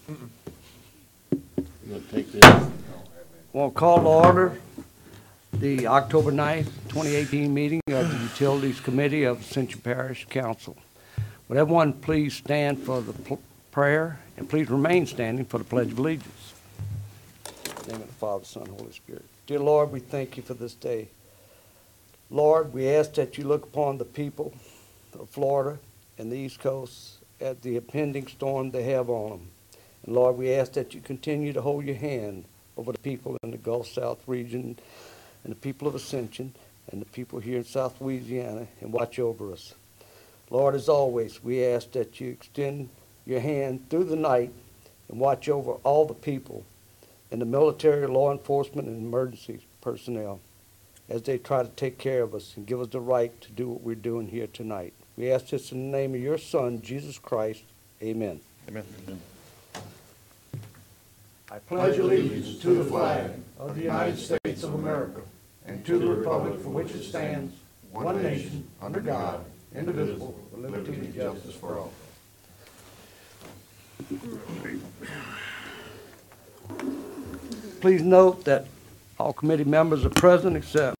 We'll take this. We'll call to order the October 9th, 2018 meeting of the Utilities Committee of Ascension Parish Council. Would everyone please stand for the prayer, and please remain standing for the Pledge of Allegiance. In the name of the Father, Son, and Holy Spirit. Dear Lord, we thank you for this day. Lord, we ask that you look upon the people of Florida and the East Coast at the impending storm they have on them. And Lord, we ask that you continue to hold your hand over the people in the Gulf South region and the people of Ascension and the people here in South Louisiana, and watch over us. Lord, as always, we ask that you extend your hand through the night and watch over all the people in the military, law enforcement, and emergency personnel as they try to take care of us and give us the right to do what we're doing here tonight. We ask this in the name of your Son, Jesus Christ. Amen. Amen. I pledge allegiance to the flag of the United States of America and to the republic for which it stands, one nation, under God, indivisible, with liberty and justice for all. Please note that all committee members are present except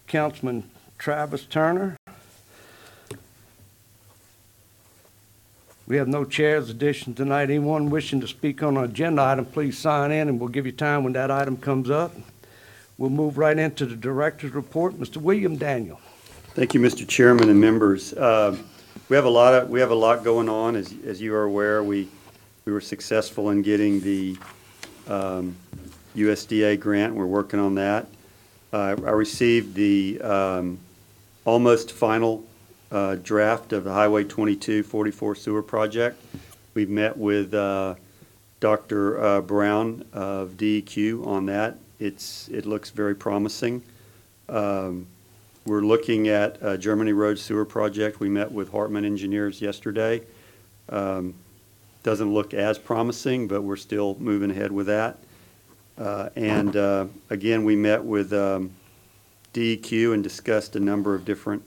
Councilman Travis Turner. We have no chairs addition tonight. Anyone wishing to speak on an agenda item, please sign in, and we'll give you time when that item comes up. We'll move right into the director's report. Mr. William Daniel. Thank you, Mr. Chairman and members. We have a lot going on. As you are aware, we were successful in getting the USDA grant. We're working on that. I received the almost final draft of the Highway 2244 sewer project. We've met with Dr. Brown of DEQ on that. It looks very promising. We're looking at Germany Road sewer project. We met with Hartman Engineers yesterday. Doesn't look as promising, but we're still moving ahead with that. Again, we met with DEQ and discussed a number of different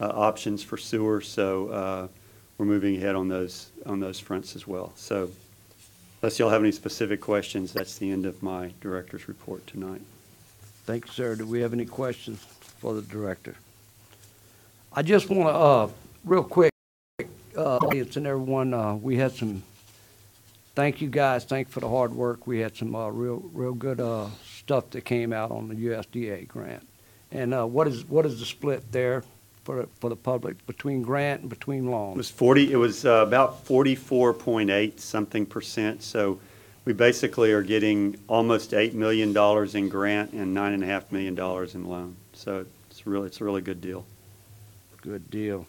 options for sewer, so we're moving ahead on those fronts as well. So unless y'all have any specific questions, that's the end of my director's report tonight. Thank you, sir. Do we have any questions for the director? I just want to, real quick, audience and everyone, we had some, thank you guys, thank you for the hard work. We had some real good stuff that came out on the USDA grant. And what is the split there for the public between grant and between loans? It was about 44.8 something percent. So we basically are getting almost $8 million in grant and $9.5 million in loan. So it's a really good deal. Good deal.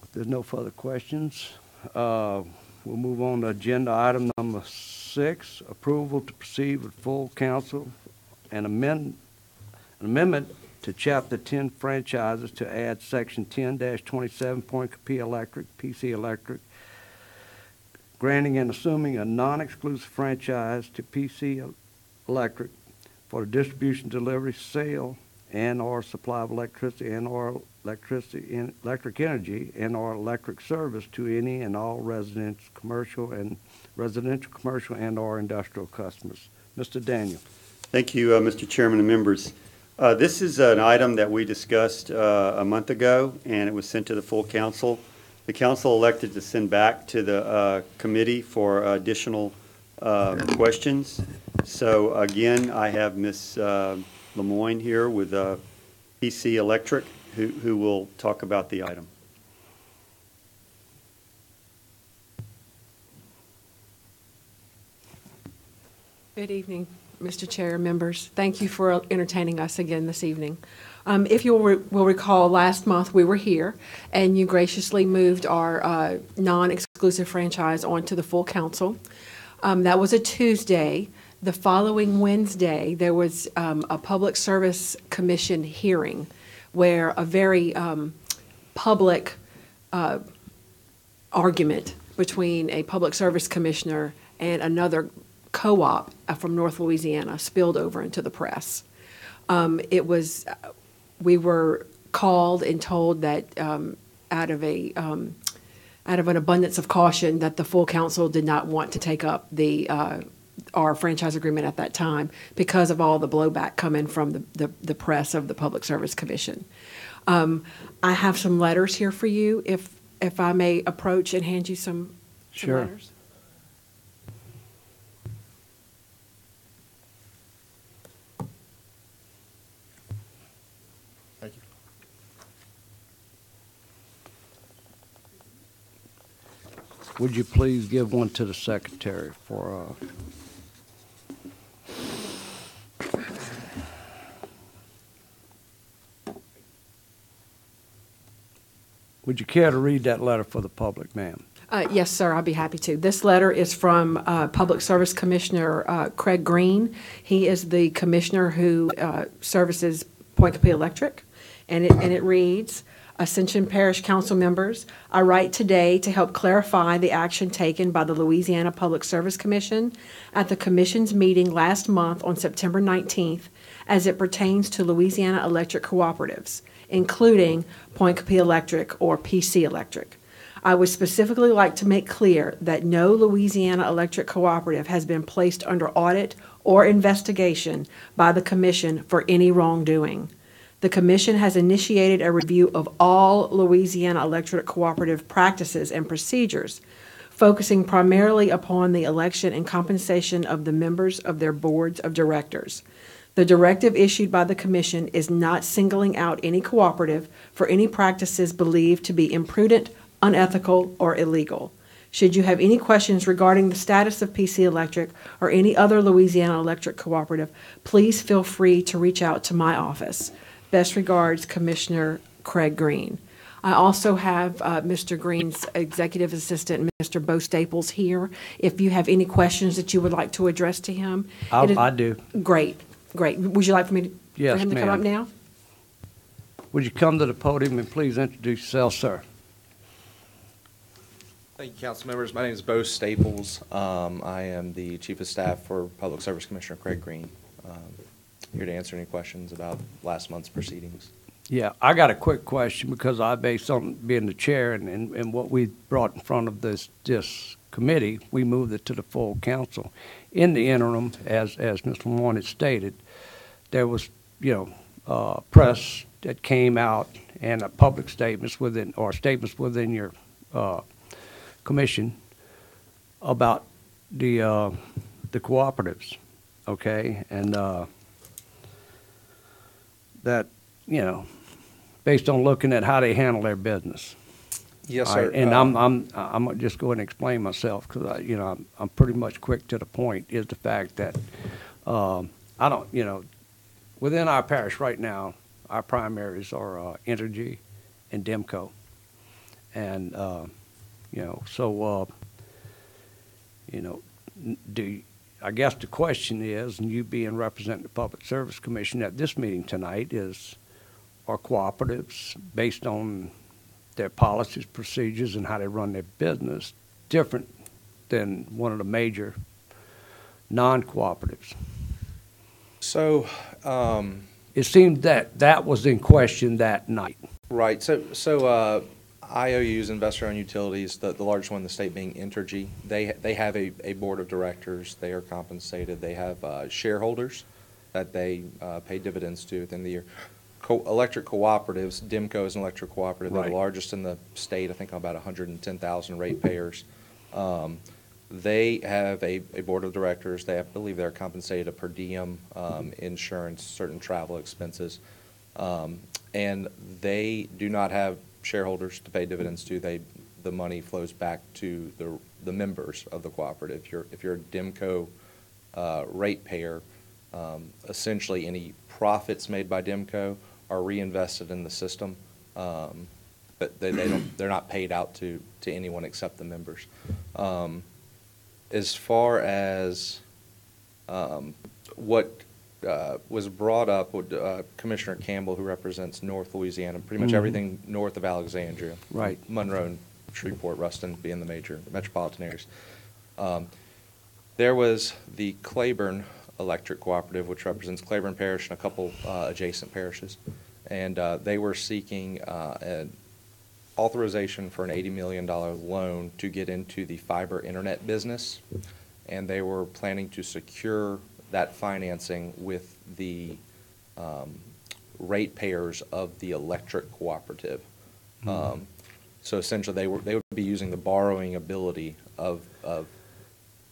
If there's no further questions, we'll move on to agenda item number 6, approval to proceed with full council and amendment to Chapter 10 franchises to add Section 10-27 Point Capilla Electric, PC Electric, granting and assuming a non-exclusive franchise to PC Electric for the distribution, delivery, sale, and/or supply of electricity and/or electric energy and/or electric service to any and all residential, commercial, and/or industrial customers. Mr. Daniel. Thank you, Mr. Chairman and members. This is an item that we discussed a month ago, and it was sent to the full council. The council elected to send back to the committee for additional questions. So again, I have Ms. Lemoyne here with PC Electric, who will talk about the item. Good evening, Mr. Chair, members. Thank you for entertaining us again this evening. If you will recall, last month we were here, and you graciously moved our non-exclusive franchise onto the full council. That was a Tuesday. The following Wednesday, there was a Public Service Commission hearing where a very public argument between a public service commissioner and another co-op from North Louisiana spilled over into the press. We were called and told that out of a out of an abundance of caution that the full council did not want to take up our franchise agreement at that time because of all the blowback coming from the press of the Public Service Commission. I have some letters here for you, if I may approach and hand you some Sure. letters. Thank you. Would you please give one to the secretary for, would you care to read that letter for the public, ma'am? Yes, sir, I'll be happy to. This letter is from Public Service Commissioner Craig Green. He is the commissioner who services Point Capella Electric, and it reads, Ascension Parish Council members, I write today to help clarify the action taken by the Louisiana Public Service Commission at the Commission's meeting last month on September 19th as it pertains to Louisiana electric cooperatives, including Point Capella Electric or PC Electric. I would specifically like to make clear that no Louisiana electric cooperative has been placed under audit or investigation by the Commission for any wrongdoing. The Commission has initiated a review of all Louisiana electric cooperative practices and procedures, focusing primarily upon the election and compensation of the members of their boards of directors. The directive issued by the Commission is not singling out any cooperative for any practices believed to be imprudent, unethical, or illegal. Should you have any questions regarding the status of PC Electric or any other Louisiana electric cooperative, please feel free to reach out to my office. Best regards, Commissioner Craig Green. I also have Mr. Green's executive assistant, Mr. Bo Staples, here. If you have any questions that you would like to address to him. I do. Great. Would you like for me Yes, for him to come ma'am. up now? Would you come to the podium and please introduce yourself, sir? Thank you, council members. My name is Bo Staples. I am the Chief of Staff for Public Service Commissioner Craig Green. Here to answer any questions about last month's proceedings. Yeah, I got a quick question because I, based on being the chair and what we brought in front of this committee, we moved it to the full council. In the interim, as Mr. Warren had stated, there was, press that came out and public statements within your commission about the cooperatives, okay, and that based on looking at how they handle their business. Yes, All sir. right, and I'm gonna just go ahead and explain myself because I'm pretty much quick to the point. Is the fact that I don't within our parish right now, our primaries are Entergy and Demco, and I guess the question is, and you being representing the Public Service Commission at this meeting tonight, are cooperatives based on their policies, procedures, and how they run their business different than one of the major non-cooperatives? So, It seemed that was in question that night. right. So IOUs, investor-owned utilities, the largest one in the state being Entergy, they have a board of directors. They are compensated. They have shareholders that they pay dividends to within the year. Electric cooperatives, Demco is an electric cooperative. They're Right. the largest in the state, I think about 110,000 ratepayers. They have a board of directors. I believe they're compensated a per diem, insurance, certain travel expenses. And they do not have shareholders to pay dividends to. The money flows back to the members of the cooperative. If you're a Demco ratepayer, essentially any profits made by Demco are reinvested in the system, but they're not paid out to anyone except the members. As far as what was brought up with Commissioner Campbell, who represents North Louisiana, pretty much everything north of Alexandria, Right. Monroe and Shreveport, Ruston being the major metropolitan areas. There was the Claiborne Electric Cooperative, which represents Claiborne Parish and a couple adjacent parishes, and they were seeking authorization for an $80 million loan to get into the fiber internet business, and they were planning to secure that financing with the ratepayers of the electric cooperative. So essentially, they would be using the borrowing ability of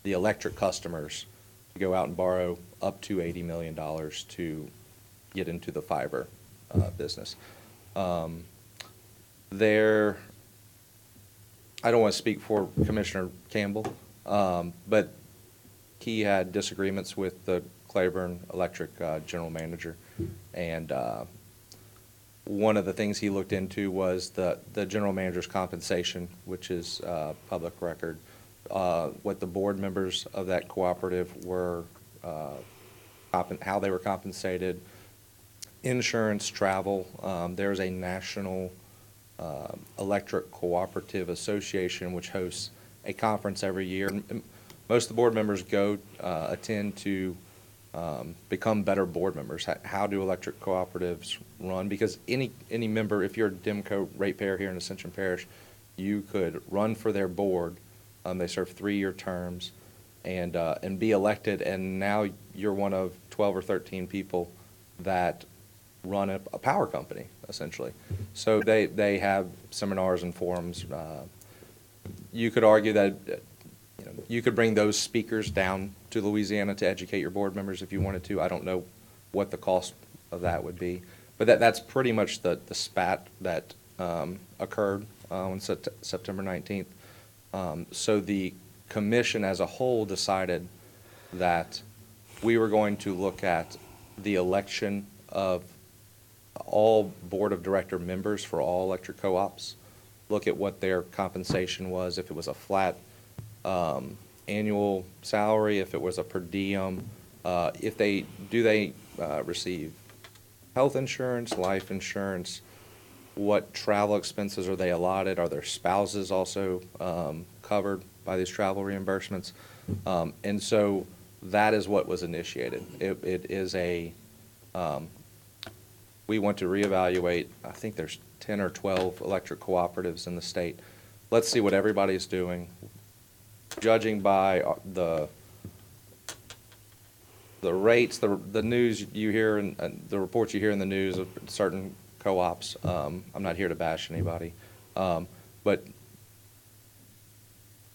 the electric customers to go out and borrow up to $80 million to get into the fiber business. There, I don't want to speak for Commissioner Campbell, but he had disagreements with the Claiborne Electric general manager, and one of the things he looked into was the general manager's compensation, which is public record, what the board members of that cooperative were, how they were compensated, insurance, travel. There's a national electric cooperative association which hosts a conference every year. And most of the board members go attend to become better board members. How do electric cooperatives run? Because any member, if you're a DIMCO ratepayer here in Ascension Parish, you could run for their board. They serve 3-year terms and be elected, and now you're one of 12 or 13 people that run a power company, essentially. So they have seminars and forums. You could argue that you could bring those speakers down to Louisiana to educate your board members if you wanted to. I don't know what the cost of that would be, but that's pretty much the spat that occurred on September 19th. So the commission as a whole decided that we were going to look at the election of all board of director members for all electric co-ops, look at what their compensation was, if it was a flat annual salary, if it was a per diem, if they receive health insurance, life insurance, what travel expenses are they allotted, are their spouses also covered by these travel reimbursements, and so that is what was initiated. It is a we want to reevaluate. I think there's 10 or 12 electric cooperatives in the state. Let's see what everybody's doing. Judging by the rates, the news you hear and the reports you hear in the news of certain co-ops, I'm not here to bash anybody, but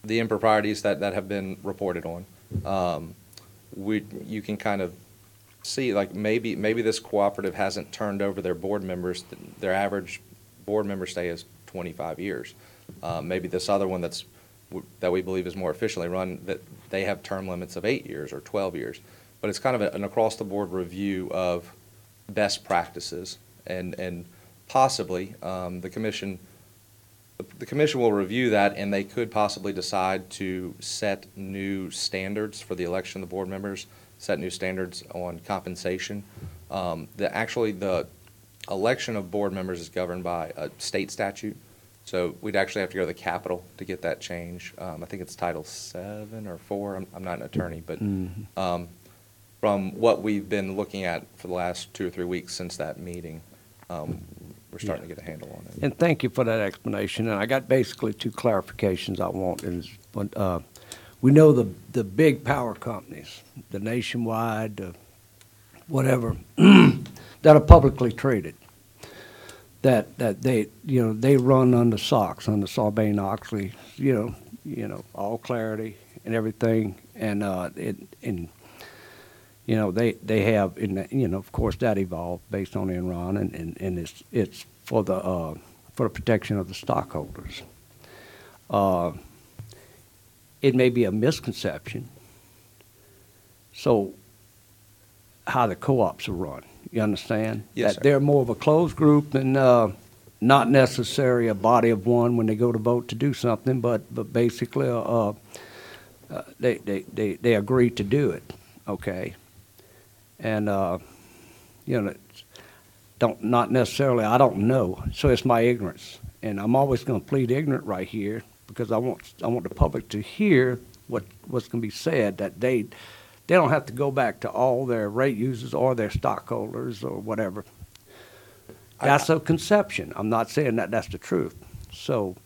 the improprieties that have been reported on, you can kind of see, like, maybe this cooperative hasn't turned over their board members. Their average board member stay is 25 years. Maybe this other one that we believe is more efficiently run, that they have term limits of 8 years or 12 years. But it's kind of an across-the-board review of best practices, and possibly the commission will review that, and they could possibly decide to set new standards for the election of the board members, set new standards on compensation. The election of board members is governed by a state statute. So we'd actually have to go to the Capitol to get that change. I think it's Title 7 or 4. I'm not an attorney, but from what we've been looking at for the last 2 or 3 weeks since that meeting, we're starting to get a handle on it. And thank you for that explanation. And I got basically 2 clarifications I want. We know the big power companies, the Nationwide, the whatever, that are publicly traded. That they run under SOX, under Sarbanes-Oxley, all clarity and everything, and they have, of course that evolved based on Enron, and it's for the protection of the stockholders. It may be a misconception. So, how the co-ops are run. You understand? Yes, that sir. They're more of a closed group and not necessarily a body of one when they go to vote to do something, but basically they agree to do it, okay? And not necessarily, I don't know, so it's my ignorance, and I'm always going to plead ignorant right here because I want the public to hear what's going to be said, that they don't have to go back to all their rate users or their stockholders or whatever. That's a conception. I'm not saying that that's the truth. So,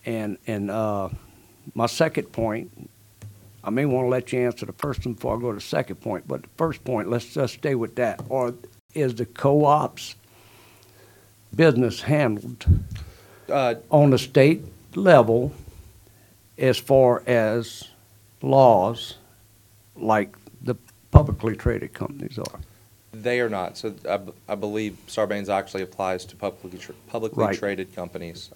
and my second point, I may want to let you answer the first one before I go to the second point, but the first point, let's just stay with that. Or is the co-op's business handled on the state level as far as laws like the publicly traded companies are? They are not. So I believe Sarbanes actually applies to publicly Right. traded companies.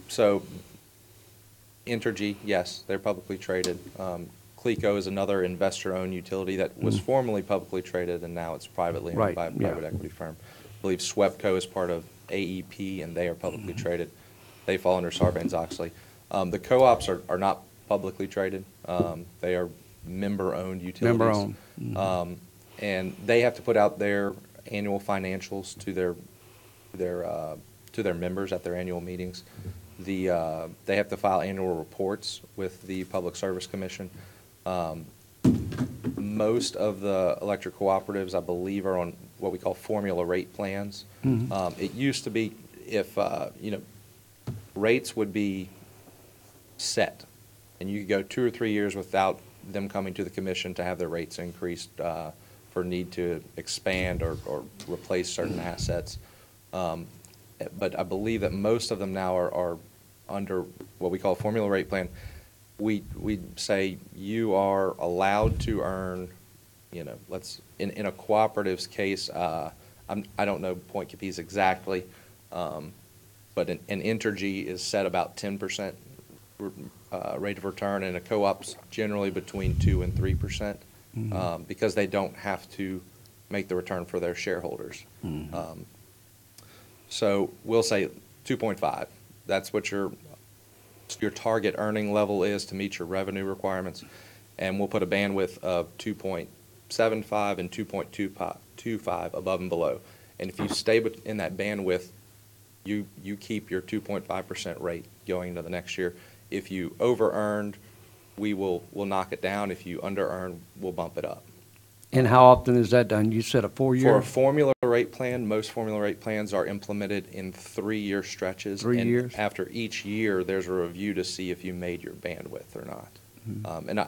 So Entergy, yes, they're publicly traded. CLECO is another investor-owned utility that was formerly publicly traded, and now it's privately owned Right, by a yeah. private equity firm. I believe SWEPCO is part of AEP, and they are publicly traded. They fall under Sarbanes-Oxley. The co-ops are not publicly traded. They are member-owned utilities. Member-owned. And they have to put out their annual financials to their members at their annual meetings. They have to file annual reports with the Public Service Commission. Most of the electric cooperatives, I believe, are on what we call formula rate plans. It used to be if, rates would be set, and you could go 2 or 3 years without them coming to the commission to have their rates increased for need to expand or replace certain assets. But I believe that most of them now are under what we call a formula rate plan. We say you are allowed to earn, let's in a cooperative's case. I don't know Point Capiz exactly, but an Entergy is set about 10% rate of return, and a co-op's generally between 2 and 3%, because they don't have to make the return for their shareholders. So we'll say 2.5. That's what your target earning level is to meet your revenue requirements, and we'll put a bandwidth of 2.75 and 2.25 above and below. And if you stay in that bandwidth, you keep your 2.5% rate going into the next year. If you over-earned, we'll knock it down. If you under-earned, we'll bump it up. And how often is that done? You said a 4-year? For a formula rate plan, most formula rate plans are implemented in 3-year stretches. 3 years? And after each year, there's a review to see if you made your bandwidth or not. And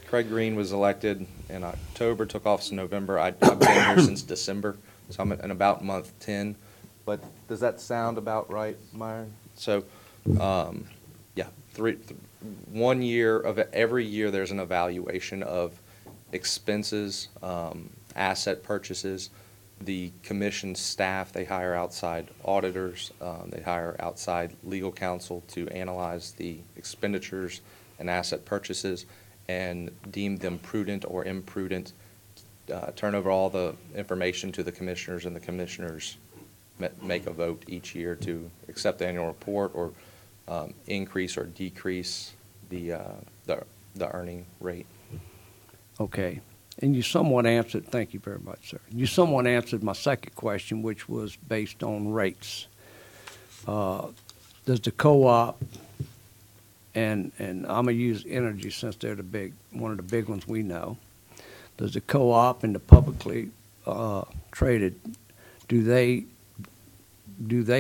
Craig Green was elected in October, took office in November. I've been here since December, so I'm in about month 10. But does that sound about right, Myron? So, yeah, 1 year of every year there's an evaluation of expenses, asset purchases. The commission staff, they hire outside auditors, they hire outside legal counsel to analyze the expenditures and asset purchases and deem them prudent or imprudent, turn over all the information to the commissioners, and the commissioners make a vote each year to accept the annual report or increase or decrease the earning rate. Okay. And you somewhat answered, thank you very much, sir. You somewhat answered my second question, which was based on rates. Does the co-op, and I'm going to use Entergy since they're one of the big ones we know, does the co-op and the publicly traded, do they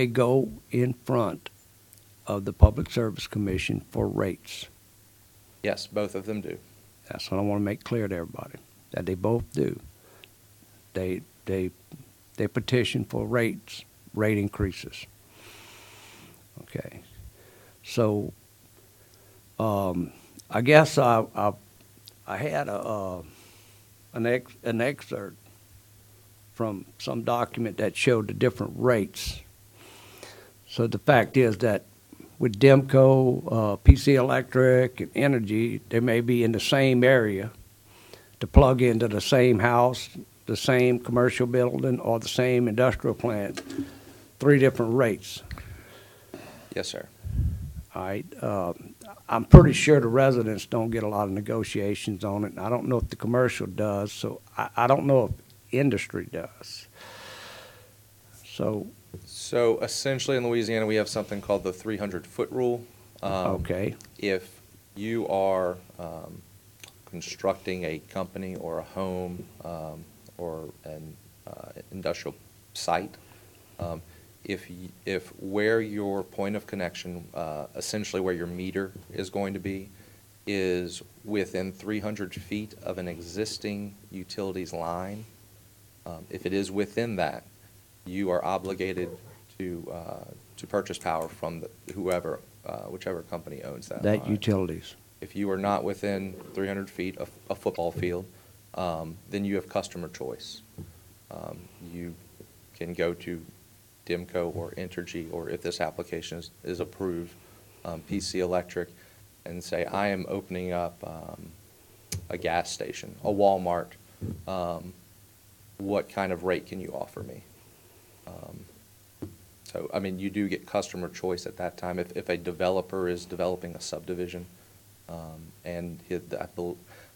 go in front of the Public Service Commission for rates? Yes, both of them do. That's what I want to make clear to everybody, that they both do. They petition for rate increases. Okay. So, I guess I had an excerpt from some document that showed the different rates. So the fact is that with Demco, PC Electric, and Entergy, they may be in the same area to plug into the same house, the same commercial building, or the same industrial plant. 3 different rates. Yes, sir. All right. I'm pretty sure the residents don't get a lot of negotiations on it, and I don't know if the commercial does, so I don't know if industry does. So essentially in Louisiana, we have something called the 300-foot rule. Okay. If you are constructing a company or a home or an industrial site, if where your point of connection, essentially where your meter is going to be, is within 300 feet of an existing utilities line, if it is within that, you are obligated to purchase power from whichever company owns that That line. utilities. If you are not within 300 feet of a football field, then you have customer choice. You can go to DIMCO or Entergy, or if this application is approved, PC Electric, and say, I am opening up a gas station, a Walmart. What kind of rate can you offer me? So, I mean, you do get customer choice at that time. If a developer is developing a subdivision, and I'm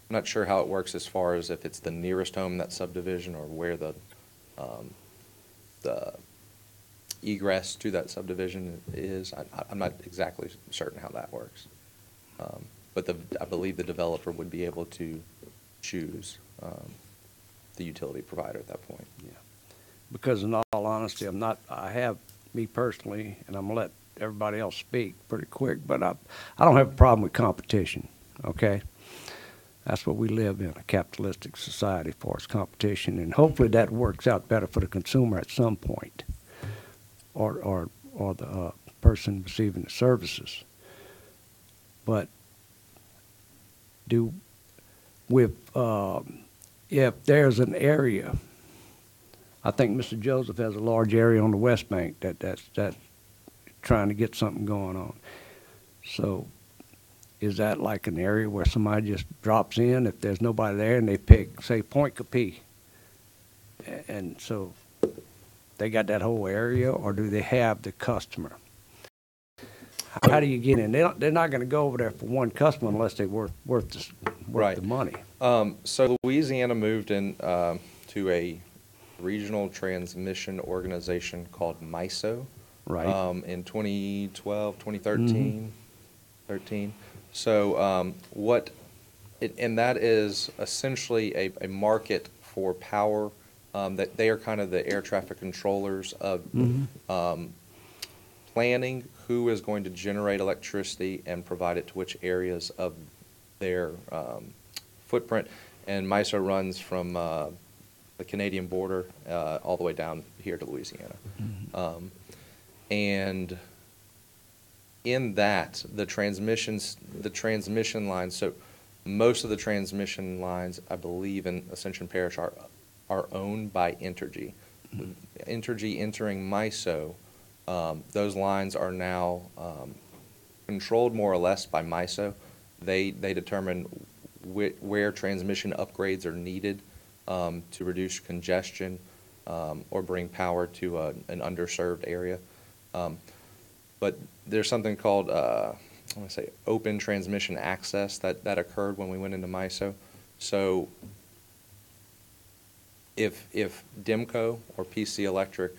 not sure how it works as far as if it's the nearest home in that subdivision or where the egress to that subdivision is. I'm not exactly certain how that works. But I believe the developer would be able to choose the utility provider at that point. Yeah. Because in all honesty, I have, me personally, and I'm gonna let everybody else speak pretty quick, but I don't have a problem with competition, okay? That's what we live in, a capitalistic society for us, competition, and hopefully that works out better for the consumer at some point, or the person receiving the services. But if there's an area, I think Mr. Joseph has a large area on the West Bank that's trying to get something going on. So is that like an area where somebody just drops in if there's nobody there and they pick, say, Point Capee? And so they got that whole area, or do they have the customer? How do you get in? They're not going to go over there for one customer unless they're worth the money. So Louisiana moved in to a regional transmission organization called MISO. Right. In 2012, 2013, 13. So and that is essentially a market for power, that they are kind of the air traffic controllers of planning who is going to generate electricity and provide it to which areas of their footprint. And MISO runs from the Canadian border all the way down here to Louisiana. And in that, the transmission lines, so most of the transmission lines, I believe, in Ascension Parish are owned by Entergy. Entergy entering MISO, those lines are now controlled more or less by MISO. They determine where transmission upgrades are needed to reduce congestion or bring power to an underserved area. But there's something called, I want to say, open transmission access that occurred when we went into MISO. So if DIMCO or PC Electric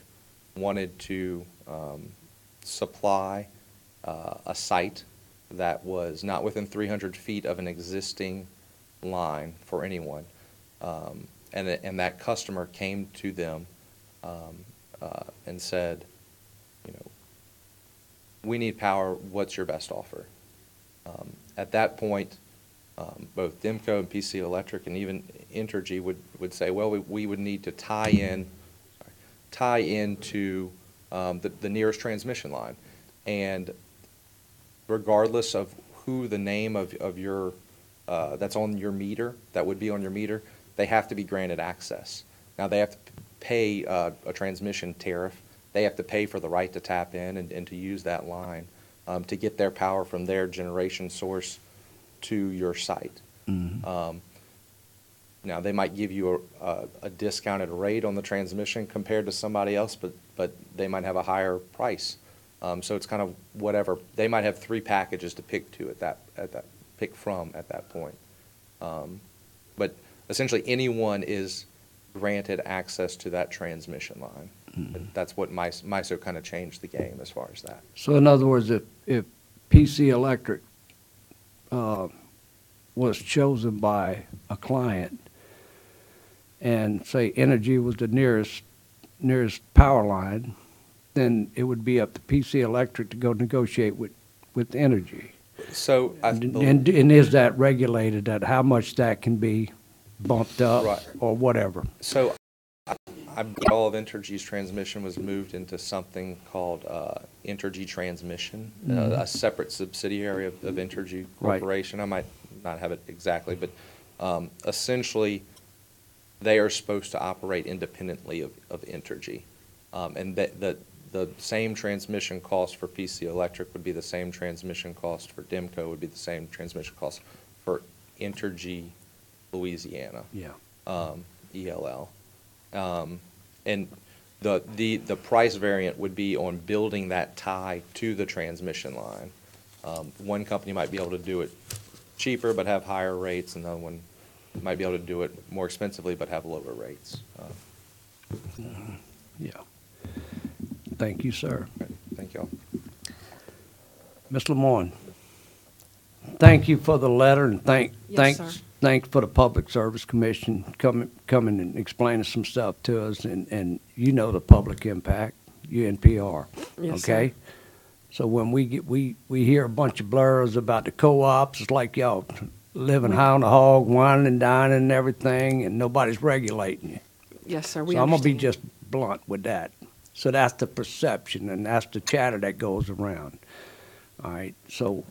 wanted to supply a site that was not within 300 feet of an existing line for anyone, and that customer came to them and said, we need power, what's your best offer? At that point, both DIMCO and PC Electric and even Entergy would say, well, we would need to tie into the nearest transmission line. And regardless of who the name of your, that's on your meter, that would be on your meter, they have to be granted access. Now, they have to pay a transmission tariff. They have to pay for the right to tap in and to use that line to get their power from their generation source to your site. Now, they might give you a discounted rate on the transmission compared to somebody else, but they might have a higher price. So it's kind of whatever. They might have 3 packages to pick from at that point. But essentially, anyone is granted access to that transmission line. That's what MISO kind of changed the game as far as that. So in other words, if PC Electric was chosen by a client, and say Entergy was the nearest power line, then it would be up to PC Electric to go negotiate with Energy. So I And, believe, and is that regulated, at how much that can be bumped up Right. or whatever? so I believe all of Entergy's transmission was moved into something called Entergy Transmission, a separate subsidiary of Entergy Right. Corporation. I might not have it exactly, but essentially, they are supposed to operate independently of Entergy. And the same transmission cost for PC Electric would be the same transmission cost for DEMCO, would be the same transmission cost for Entergy Louisiana. Yeah. ELL. And the price variant would be on building that tie to the transmission line. One company might be able to do it cheaper but have higher rates, and another one might be able to do it more expensively but have lower rates. Yeah. Thank you, sir. Thank y'all. Ms. Lemoyne, thank you for the letter, and Yes, sir. thanks for the Public Service Commission coming and explaining some stuff to us, and you know the public impact, UNPR, Yes, sir. okay? So when we hear a bunch of blurs about the co-ops, it's like y'all living high on the hog, whining and dining and everything, and nobody's regulating you. Yes, sir, we So I'm gonna be understand. just blunt with that. So that's the perception, and that's the chatter that goes around. All right, so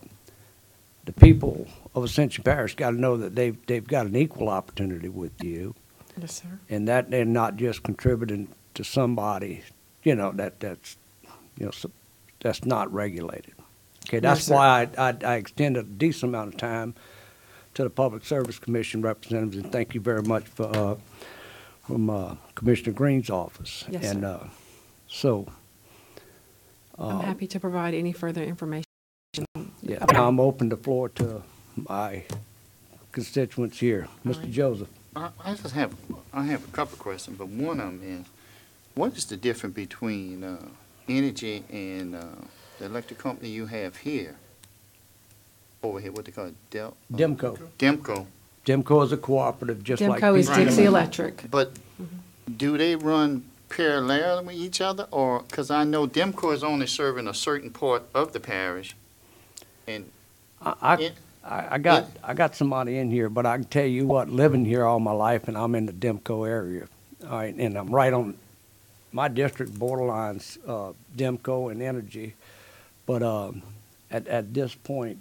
the people of Ascension Parish got to know that they've got an equal opportunity with you, Yes, sir. and that they're not just contributing to somebody, that's that's not regulated. Okay, that's Yes, sir. why I extended a decent amount of time to the Public Service Commission representatives, and thank you very much for from Commissioner Green's office. Yes, and sir. So. I'm happy to provide any further information. Yeah, now I'm open the floor to my constituents here. All Mr. right. Joseph. I have a couple of questions, but one of them is, what is the difference between Energy and the electric company you have here? Over here, what they call it, Demco. Demco. Demco is a cooperative, just like. Demco is PG. Dixie Electric. But do they run parallel with each other, or, because I know Demco is only serving a certain part of the parish, and I got somebody in here, but I can tell you what, living here all my life, and I'm in the Demco area, all right, and I'm right on, my district borderlines Demco and Energy, but at this point,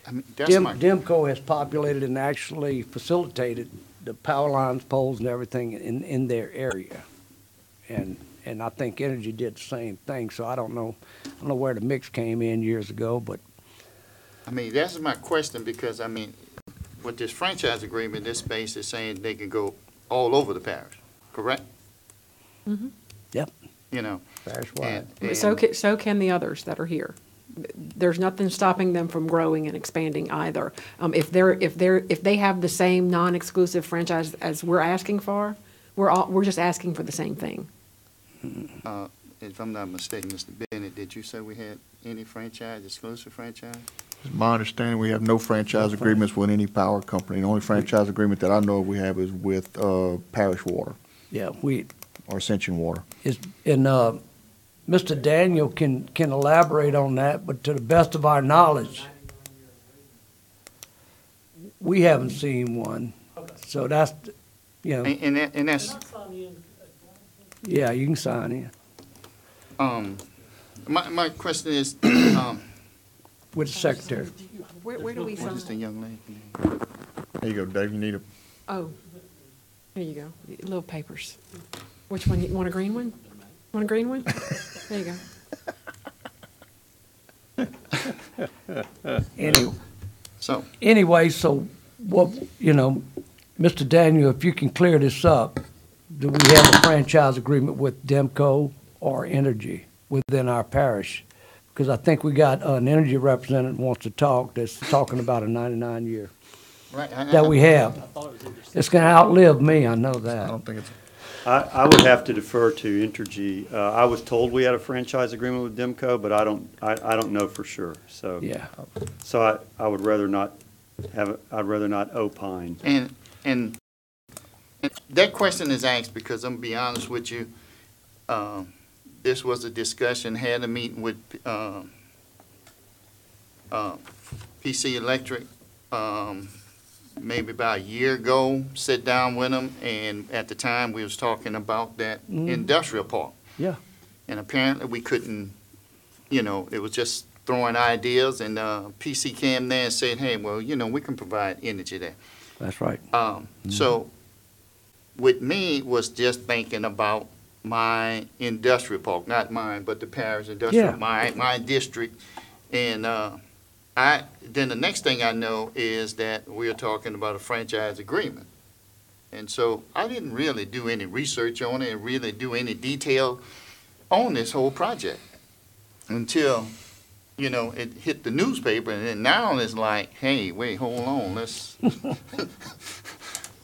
I mean, that's my, Demco has populated and actually facilitated the power lines, poles, and everything in their area. And I think Energy did the same thing, so I don't know where the mix came in years ago, but I mean, that's my question, because, I mean, with this franchise agreement, this space is saying they can go all over the parish, correct? yep, You know, parish wide. and. So can the others that are here. There's nothing stopping them from growing and expanding either. If they have the same non-exclusive franchise as we're asking for, we're just asking for the same thing. If I'm not mistaken, Mr. Bennett, did you say we had any franchise, exclusive franchise? It's my understanding we have no franchise agreements with any power company. The only franchise agreement that I know of we have is with Parish Water Yeah, or Ascension Water. Mr. Daniel can elaborate on that, but to the best of our knowledge, we haven't seen one. So that's, And that's, yeah, you can sign in my question is, with the secretary. Where do we what is the sign? young lady? There you go, Dave. You need a Oh, here you go. Little papers. Which one? You want a green one? Want a green one? There you go. Anyway, so what, Mr. Daniel, if you can clear this up, do we have a franchise agreement with Demco or Energy within our parish? Because I think we got an energy representative who wants to talk, that's talking about a 99-year Right. that we have. It's going to outlive me, I know I that. don't think it's I would have to defer to Entergy. I was told we had a franchise agreement with Demco, but I don't know for sure. So Yeah. So I would rather not I'd rather not opine. And that question is asked because I'm gonna be honest with you, this was a discussion, had a meeting with PC Electric maybe about a year ago, sit down with them, and at the time, we was talking about that industrial park. Yeah. And apparently, we couldn't, you know, it was just throwing ideas, and PC came there and said, hey, well, you know, we can provide energy there. That's right. So with me was just thinking about my industrial park, not mine, but the parish industrial, Yeah. my district. And then the next thing I know is that we're talking about a franchise agreement. And so I didn't really do any research on it and really do any detail on this whole project until, you know, it hit the newspaper. And then now it's like, hey, wait, hold on, let's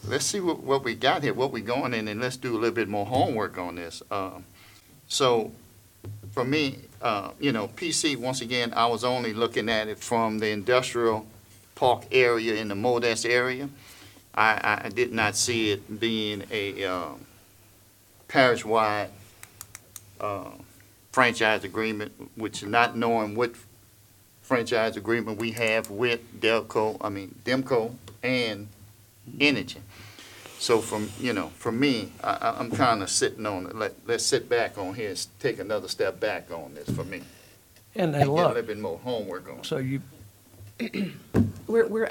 let's see what we got here, what we going in, and let's do a little bit more homework on this. So for me, you know, PC, once again, I was only looking at it from the industrial park area in the Modesto area. I did not see it being a parish-wide franchise agreement, which not knowing what franchise agreement we have with Demco and Energy. So for me, I'm kind of sitting on it. Let's sit back on here and take another step back on this for me. And Get a little look, bit more homework on it. so you, We're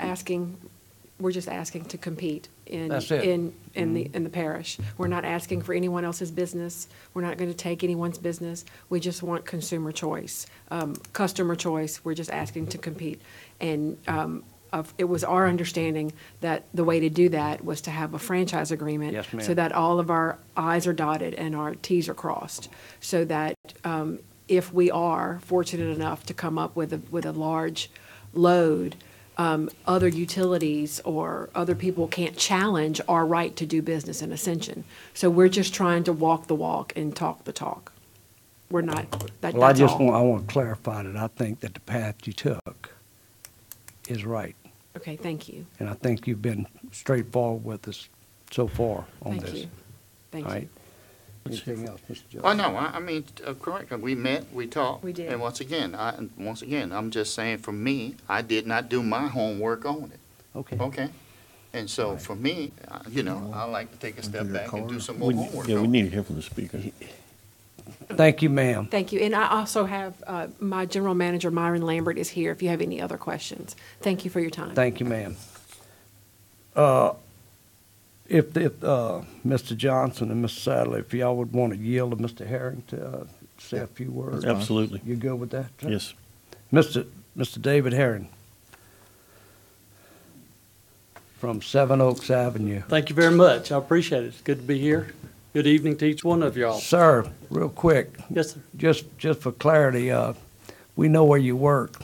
just asking to compete in, That's it. in the parish. We're not asking for anyone else's business. We're not going to take anyone's business. We just want consumer choice, customer choice. We're just asking to compete. And it was our understanding that the way to do that was to have a franchise agreement. Yes, ma'am. So that all of our I's are dotted and our T's are crossed. So that if we are fortunate enough to come up with a large load, other utilities or other people can't challenge our right to do business in Ascension. So we're just trying to walk the walk and talk the talk. We're not, that's well, all. I want to clarify that I think that the path you took is right. Okay, thank you. And I think you've been straightforward with us so far on this. Thank you. Thank All you. right. Anything else, Mr. Jones? Oh, no, I mean, correct. We met, we talked. We did. And once again, I'm just saying, for me, I did not do my homework on it. Okay. Okay? And so for me, you know, I like to take a step back and do some more homework Yeah, we on it. need to hear from the speaker. Thank you, ma'am. Thank you. And I also have, my general manager, Myron Lambert, is here if you have any other questions. Thank you for your time. Thank you, ma'am. If Mr. Johnson and Mr. Sadler, if y'all would want to yield to Mr. Herring to say a few words. Absolutely. You good with that? sir? Yes. Mr. David Herring from 7 Oaks Avenue. Thank you very much. I appreciate it. It's good to be here. Good evening to each one of y'all. Sir, real quick, Yes, sir. just for clarity, we know where you work.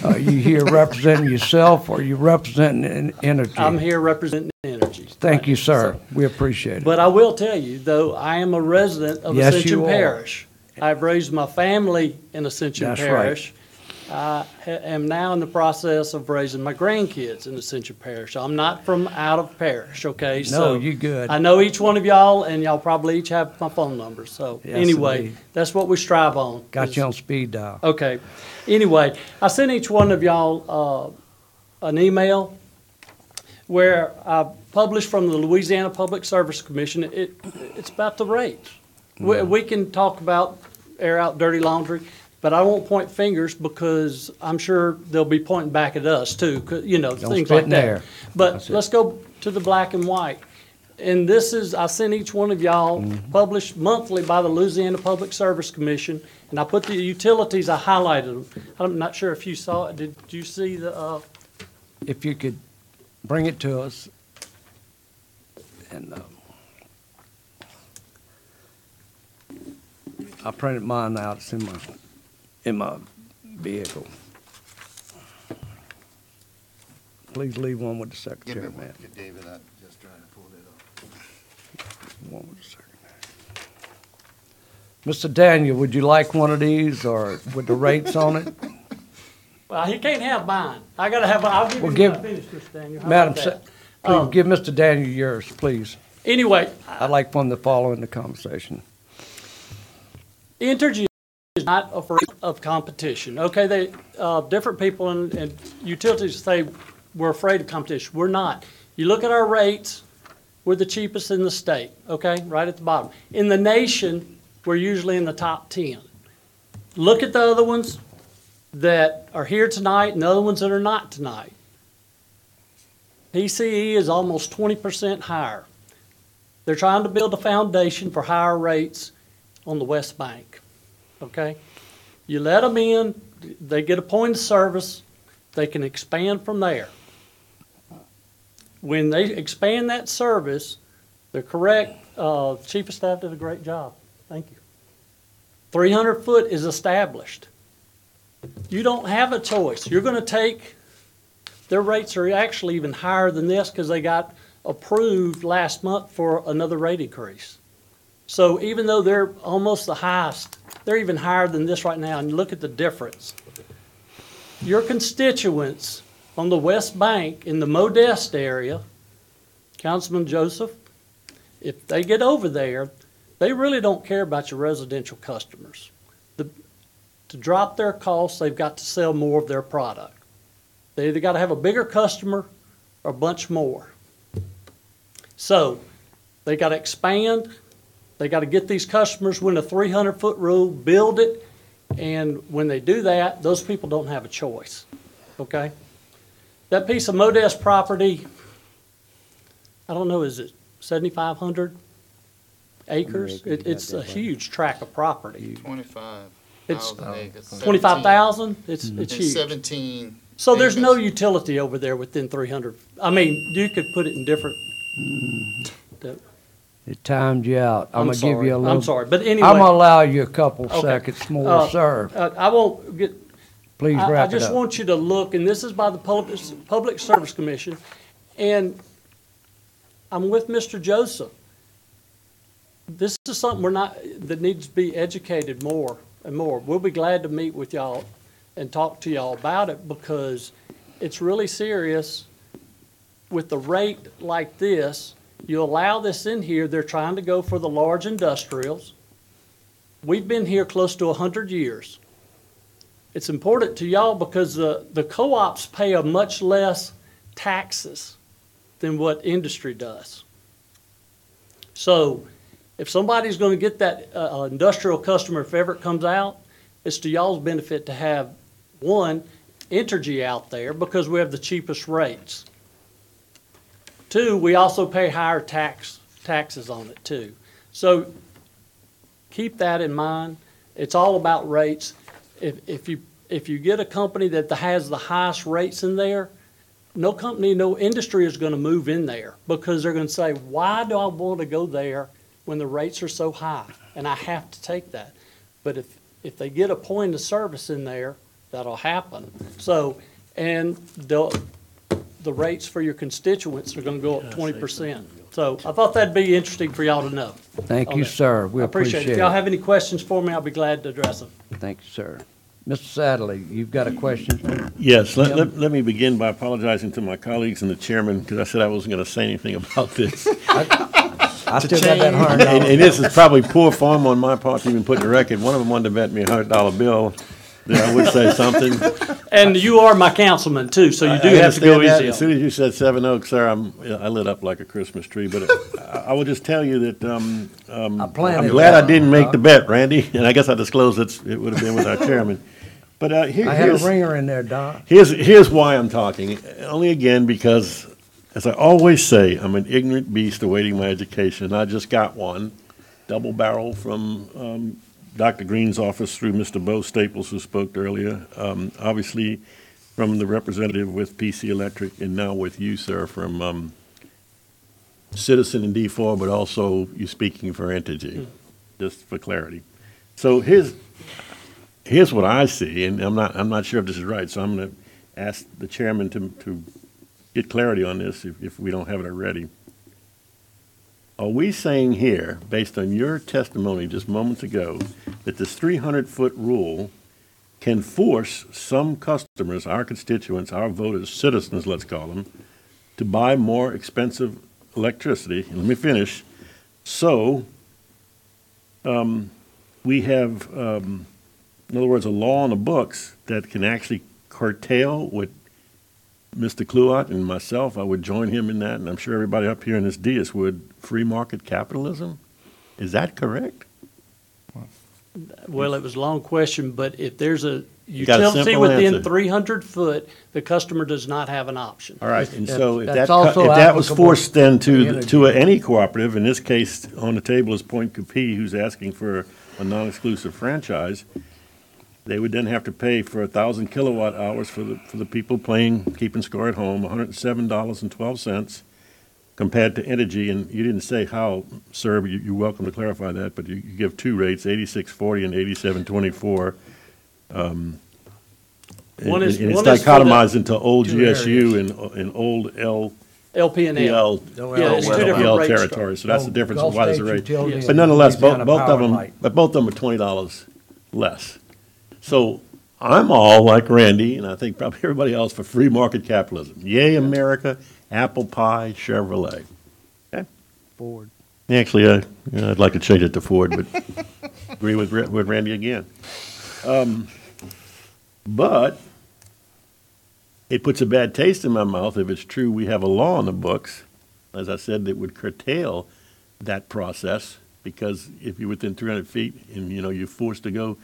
Are you here representing yourself or are you representing Energy? I'm here representing Energy. Thank you, sir. We appreciate it. But I will tell you, though, I am a resident of Yes, Ascension you are. Parish. I've raised my family in Ascension That's right. Parish. I am now in the process of raising my grandkids in Ascension Parish. I'm not from out of parish, okay? No, So you good. I know each one of y'all, and y'all probably each have my phone number. So Yes, anyway, indeed. that's what we strive on. Got you on speed dial. Okay. Anyway, I sent each one of y'all an email where I published from the Louisiana Public Service Commission. It's about the rates. We can talk about air out dirty laundry, but I won't point fingers because I'm sure they'll be pointing back at us too, 'cause, you know, Don't things spit like in that. there. But That's it. let's go to the black and white. And this is, I sent each one of y'all, published monthly by the Louisiana Public Service Commission, and I put the utilities, I highlighted them. I'm not sure if you saw it. Did you see the, If you could bring it to us. And I printed mine out. It's in my vehicle. Please leave one with the Give me secretary, one, man. David, I'm just trying to pull it up. One with the secretary. Mr. Daniel, would you like one of these or with the rates on it? well, he can't have mine. I gotta have, I'll give Well, you when I give- finish, Mr. Daniel. How Madam, about Se- that? please give Mr. Daniel yours, please. Anyway, I'd like for him to follow in the conversation. Entergy is not afraid of competition. Okay, different people and utilities say we're afraid of competition. We're not. You look at our rates, we're the cheapest in the state, okay, right at the bottom. In the nation, we're usually in the top 10. Look at the other ones that are here tonight and the other ones that are not tonight. PCE is almost 20% higher. They're trying to build a foundation for higher rates on the West Bank, okay? You let them in, they get a point of service, they can expand from there. When they expand that service, they're correct. Chief of Staff did a great job. Thank you. 300 foot is established. You don't have a choice. You're going to take, their rates are actually even higher than this because they got approved last month for another rate increase. So even though they're almost the highest, they're even higher than this right now. And you look at the difference. Your constituents on the West Bank in the Modest area, Councilman Joseph, if they get over there, they really don't care about your residential customers. To drop their costs, they've got to sell more of their product. They either got to have a bigger customer or a bunch more. So they got to expand. They got to get these customers within a 300-foot rule, build it, and when they do that, those people don't have a choice, okay? That piece of Modest property, I don't know, is it 7,500 acres? It's a huge tract of property. 25,000 acres. 25,000? It's It's huge. 17. So there's no acres. utility over there within 300. I mean, you could put it in different. It timed you out. I'm gonna give you a little. I'm sorry, but anyway. I'm gonna allow you a couple Okay. seconds more, sir. I won't get. Please I wrap it just up. want you to look, and this is by the Public Service Commission, and I'm with Mr. Joseph. This is something that needs to be educated more and more. We'll be glad to meet with y'all and talk to y'all about it because it's really serious. With the rate like this, you allow this in here, they're trying to go for the large industrials. We've been here close to 100 years. It's important to y'all because the co-ops pay a much less taxes than what industry does. So if somebody's going to get that industrial customer, if ever it comes out, it's to y'all's benefit to have, one, Entergy out there because we have the cheapest rates. Two, we also pay higher taxes on it too. So keep that in mind. It's all about rates. If you get a company that has the highest rates in there, no company, no industry is going to move in there because they're going to say, why do I want to go there when the rates are so high? And I have to take that. But if they get a point of service in there, that'll happen. So, and the rates for your constituents are going to go up 20%. So I thought that'd be interesting for y'all to know. Thank on you, that. sir. We I appreciate it. If y'all have any questions for me, I'll be glad to address them. Thank you, sir. Mr. Sadler, you've got a question? Yes, let me begin by apologizing to my colleagues and the chairman, because I said I wasn't going to say anything about this. I still got that $100. And this is probably poor form on my part to even put in the record. One of them wanted to bet me a $100 bill that I would say something. And you are my councilman too, so you do I have to go understand that. easy As on soon me. as you said Seven Oaks, sir, I lit up like a Christmas tree. But I will just tell you that I planted I'm glad that, I didn't make Doc. the bet, Randy, and I guess I disclosed it would have been with our chairman. But I had a here's ringer in there, Doc. here's why I'm talking. Only again because, as I always say, I'm an ignorant beast awaiting my education. And I just got one, double barrel from Dr. Green's office through Mr. Bo Staples, who spoke earlier. Obviously, from the representative with PC Electric, and now with you, sir, from Citizen and D4, but also you speaking for Entergy, just for clarity. So here's what I see, and I'm not sure if this is right. So I'm going to ask the chairman to get clarity on this if we don't have it already. Are we saying here, based on your testimony just moments ago, that this 300-foot rule can force some customers, our constituents, our voters, citizens, let's call them, to buy more expensive electricity? And let me finish. So we have, in other words, a law on the books that can actually curtail what Mr. Kluot and myself, I would join him in that, and I'm sure everybody up here in this dais would, free market capitalism? Is that correct? Well, it was a long question, but if there's a got a utility simple within answer. 300 foot, the customer does not have an option. All right, and so if That's that, also if that was applicable forced then to to, energy. to any cooperative, in this case, on the table is Point Capee, who's asking for a non-exclusive franchise, they would then have to pay for 1,000 kilowatt hours for the people playing, keeping score at home, $107.12, compared to energy, and you didn't say how, sir, but you're welcome to clarify that, but you give two rates, 86.40 and 87.24. One is- And one it's is for dichotomized into old two GSU and old LP&L. PL. Yeah, it's two different PL rate territory, so that's the difference in Gulf why there's a States rate. Utility Yes. But and nonetheless, Louisiana both of Power them, Light. but both of them are $20 less. So I'm all like Randy, and I think probably everybody else, for free market capitalism. Yay, America, apple pie, Chevrolet. Ford. Actually, I'd like to change it to Ford, but agree with Randy again. But it puts a bad taste in my mouth if it's true we have a law on the books, as I said, that would curtail that process, because if you're within 300 feet and, you're forced to go,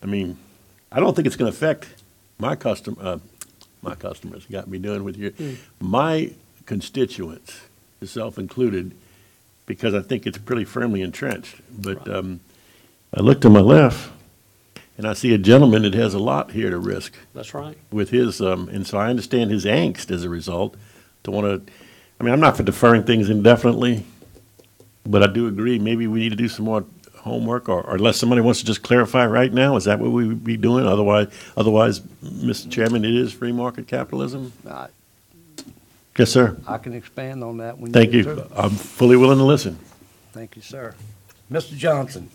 I mean, I don't think it's going to affect my customers, got me doing with you, my constituents, yourself included, because I think it's pretty firmly entrenched. But I look to my left, and I see a gentleman that has a lot here to risk That's right. with his, and so I understand his angst as a result to want to, I mean, I'm not for deferring things indefinitely, but I do agree, maybe we need to do some more homework, or unless somebody wants to just clarify right now, is that what we would be doing? Otherwise, Mr. Chairman, it is free market capitalism? Yes, sir. I can expand on that when you Thank get you. through. I'm fully willing to listen. Thank you, sir. Mr. Johnson.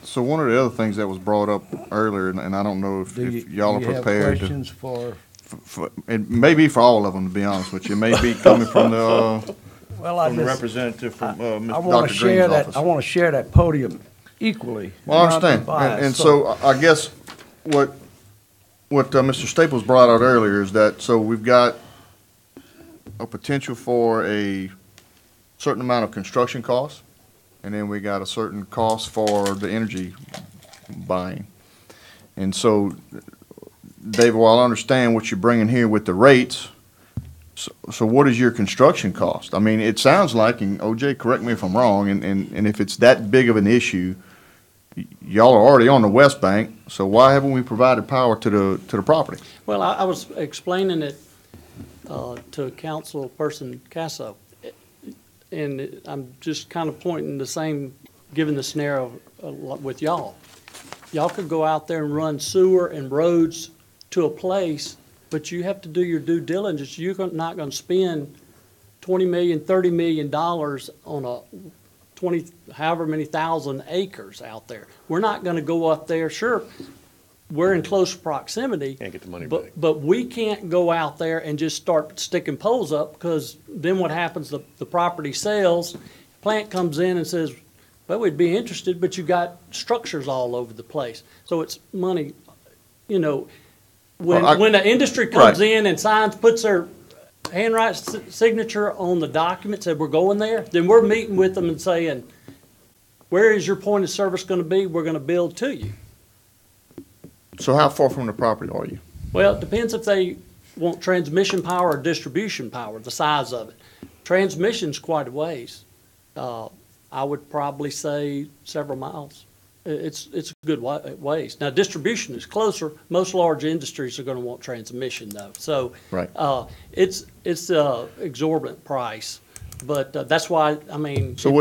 So one of the other things that was brought up earlier, and I don't know if y'all are Do you have prepared to, questions for, it may be for all of them, to be honest with you. It may be coming from the, well, I from the just, representative from, I Mr. want Dr. to share Green's that, office. I want to share that podium equally. Well, I not understand. biased. And so I guess what Mr. Staples brought out earlier is that, so we've got a potential for a certain amount of construction costs, and then we got a certain cost for the energy buying. And so, Dave, while I understand what you're bringing here with the rates, so what is your construction cost? I mean, it sounds like, and OJ, correct me if I'm wrong, and if it's that big of an issue, y'all are already on the West Bank, so why haven't we provided power to the property? Well, I was explaining it to Councilperson Casso, and I'm just kind of pointing the same, given the scenario with y'all. Y'all could go out there and run sewer and roads to a place, but you have to do your due diligence. You're not going to spend $20 million, $30 million on a 20, however many thousand acres out there. We're not going to go up there. Sure, we're in close proximity. Can't get the money but, back. But we can't go out there and just start sticking poles up, because then what happens, the property sells, plant comes in and says, well, we'd be interested, but you got structures all over the place. So it's money, when the industry comes Right. in and puts their handwritten signature on the document, said we're going there, then we're meeting with them and saying, where is your point of service going to be? We're going to build to you. So how far from the property are you? Well, it depends if they want transmission power or distribution power, the size of it. Transmission's quite a ways. I would probably say several miles. It's a good ways. Now, distribution is closer. Most large industries are going to want transmission, though. So, Right. it's a exorbitant price. But that's why, I mean. So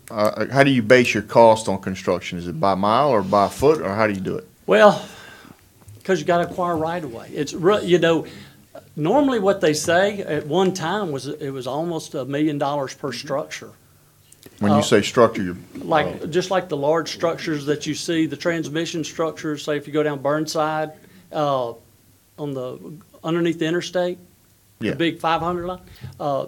how do you base your cost on construction? Is it by mile or by foot, or how do you do it? Well, because you got to acquire right of way. It's normally what they say at one time was it was almost $1 million per structure. When you say structure, you're, Just like the large structures that you see, the transmission structures. Say if you go down Burnside, on underneath the interstate, Yeah. the big 500 line,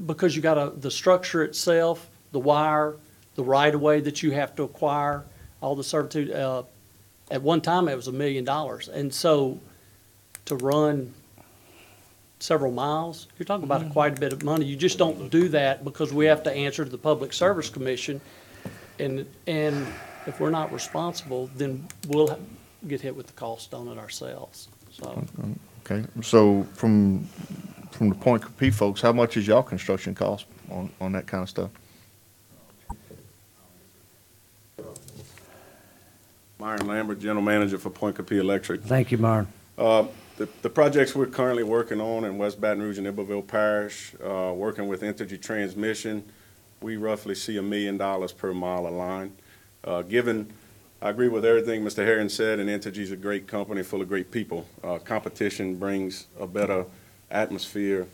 because you got the structure itself, the wire, the right-of-way that you have to acquire, all the servitude. At one time, it was $1 million. And so to run several miles, you're talking about quite a bit of money. You just don't do that because we have to answer to the Public Service Commission. And if we're not responsible, then we'll get hit with the cost on it ourselves. So Okay, so from the Point Coupee folks, how much is y'all construction cost on that kind of stuff? Myron Lambert, General Manager for Point Coupee Electric. Thank you, Myron. The projects we're currently working on in West Baton Rouge and Iberville Parish, working with Entergy Transmission, we roughly see $1 million per mile of line. Given, I agree with everything Mr. Herron said, and Entergy's a great company full of great people. Competition brings a better atmosphere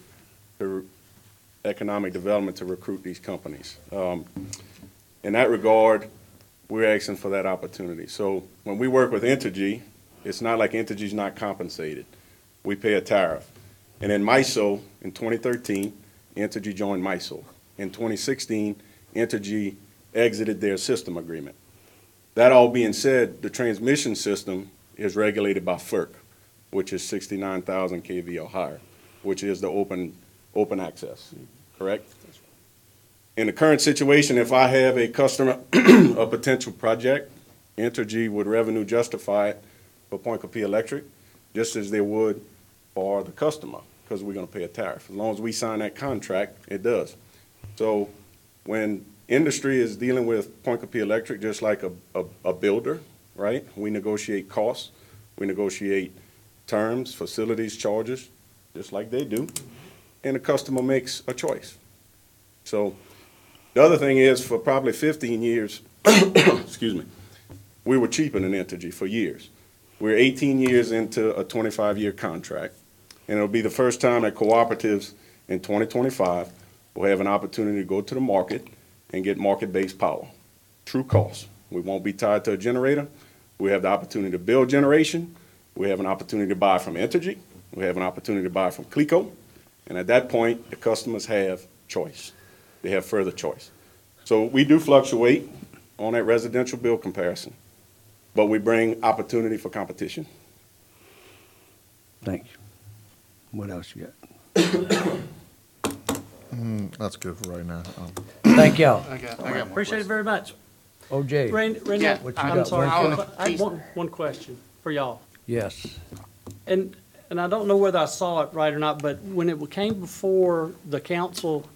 to economic development to recruit these companies. In that regard, we're asking for that opportunity. So when we work with Entergy, it's not like Entergy's not compensated. We pay a tariff. And in MISO, in 2013, Entergy joined MISO. In 2016, Entergy exited their system agreement. That all being said, the transmission system is regulated by FERC, which is 69,000 kV or higher, which is the open access, correct? In the current situation, if I have a customer, a potential project, Entergy would revenue justify it for Point Coupee Electric, just as they would for the customer, because we're going to pay a tariff. As long as we sign that contract, it does. So when industry is dealing with Point Coupee Electric, just like a builder, right? We negotiate costs, we negotiate terms, facilities, charges, just like they do, and the customer makes a choice. So the other thing is, for probably 15 years, excuse me, we were cheaper than Entergy for years. We're 18 years into a 25-year contract, and it'll be the first time that cooperatives in 2025 will have an opportunity to go to the market and get market-based power, true cost. We won't be tied to a generator. We have the opportunity to build generation. We have an opportunity to buy from Entergy. We have an opportunity to buy from CLECO. And at that point, the customers have choice. They have further choice. So we do fluctuate on that residential bill comparison, but we bring opportunity for competition. Thank you. What else you got? That's good for right now. Thank y'all. I got more appreciate it questions. very much. OJ, Randy, Yeah, what you I'm got? sorry. I'll- I have one question for y'all. yes. And I don't know whether I saw it right or not, but when it came before the council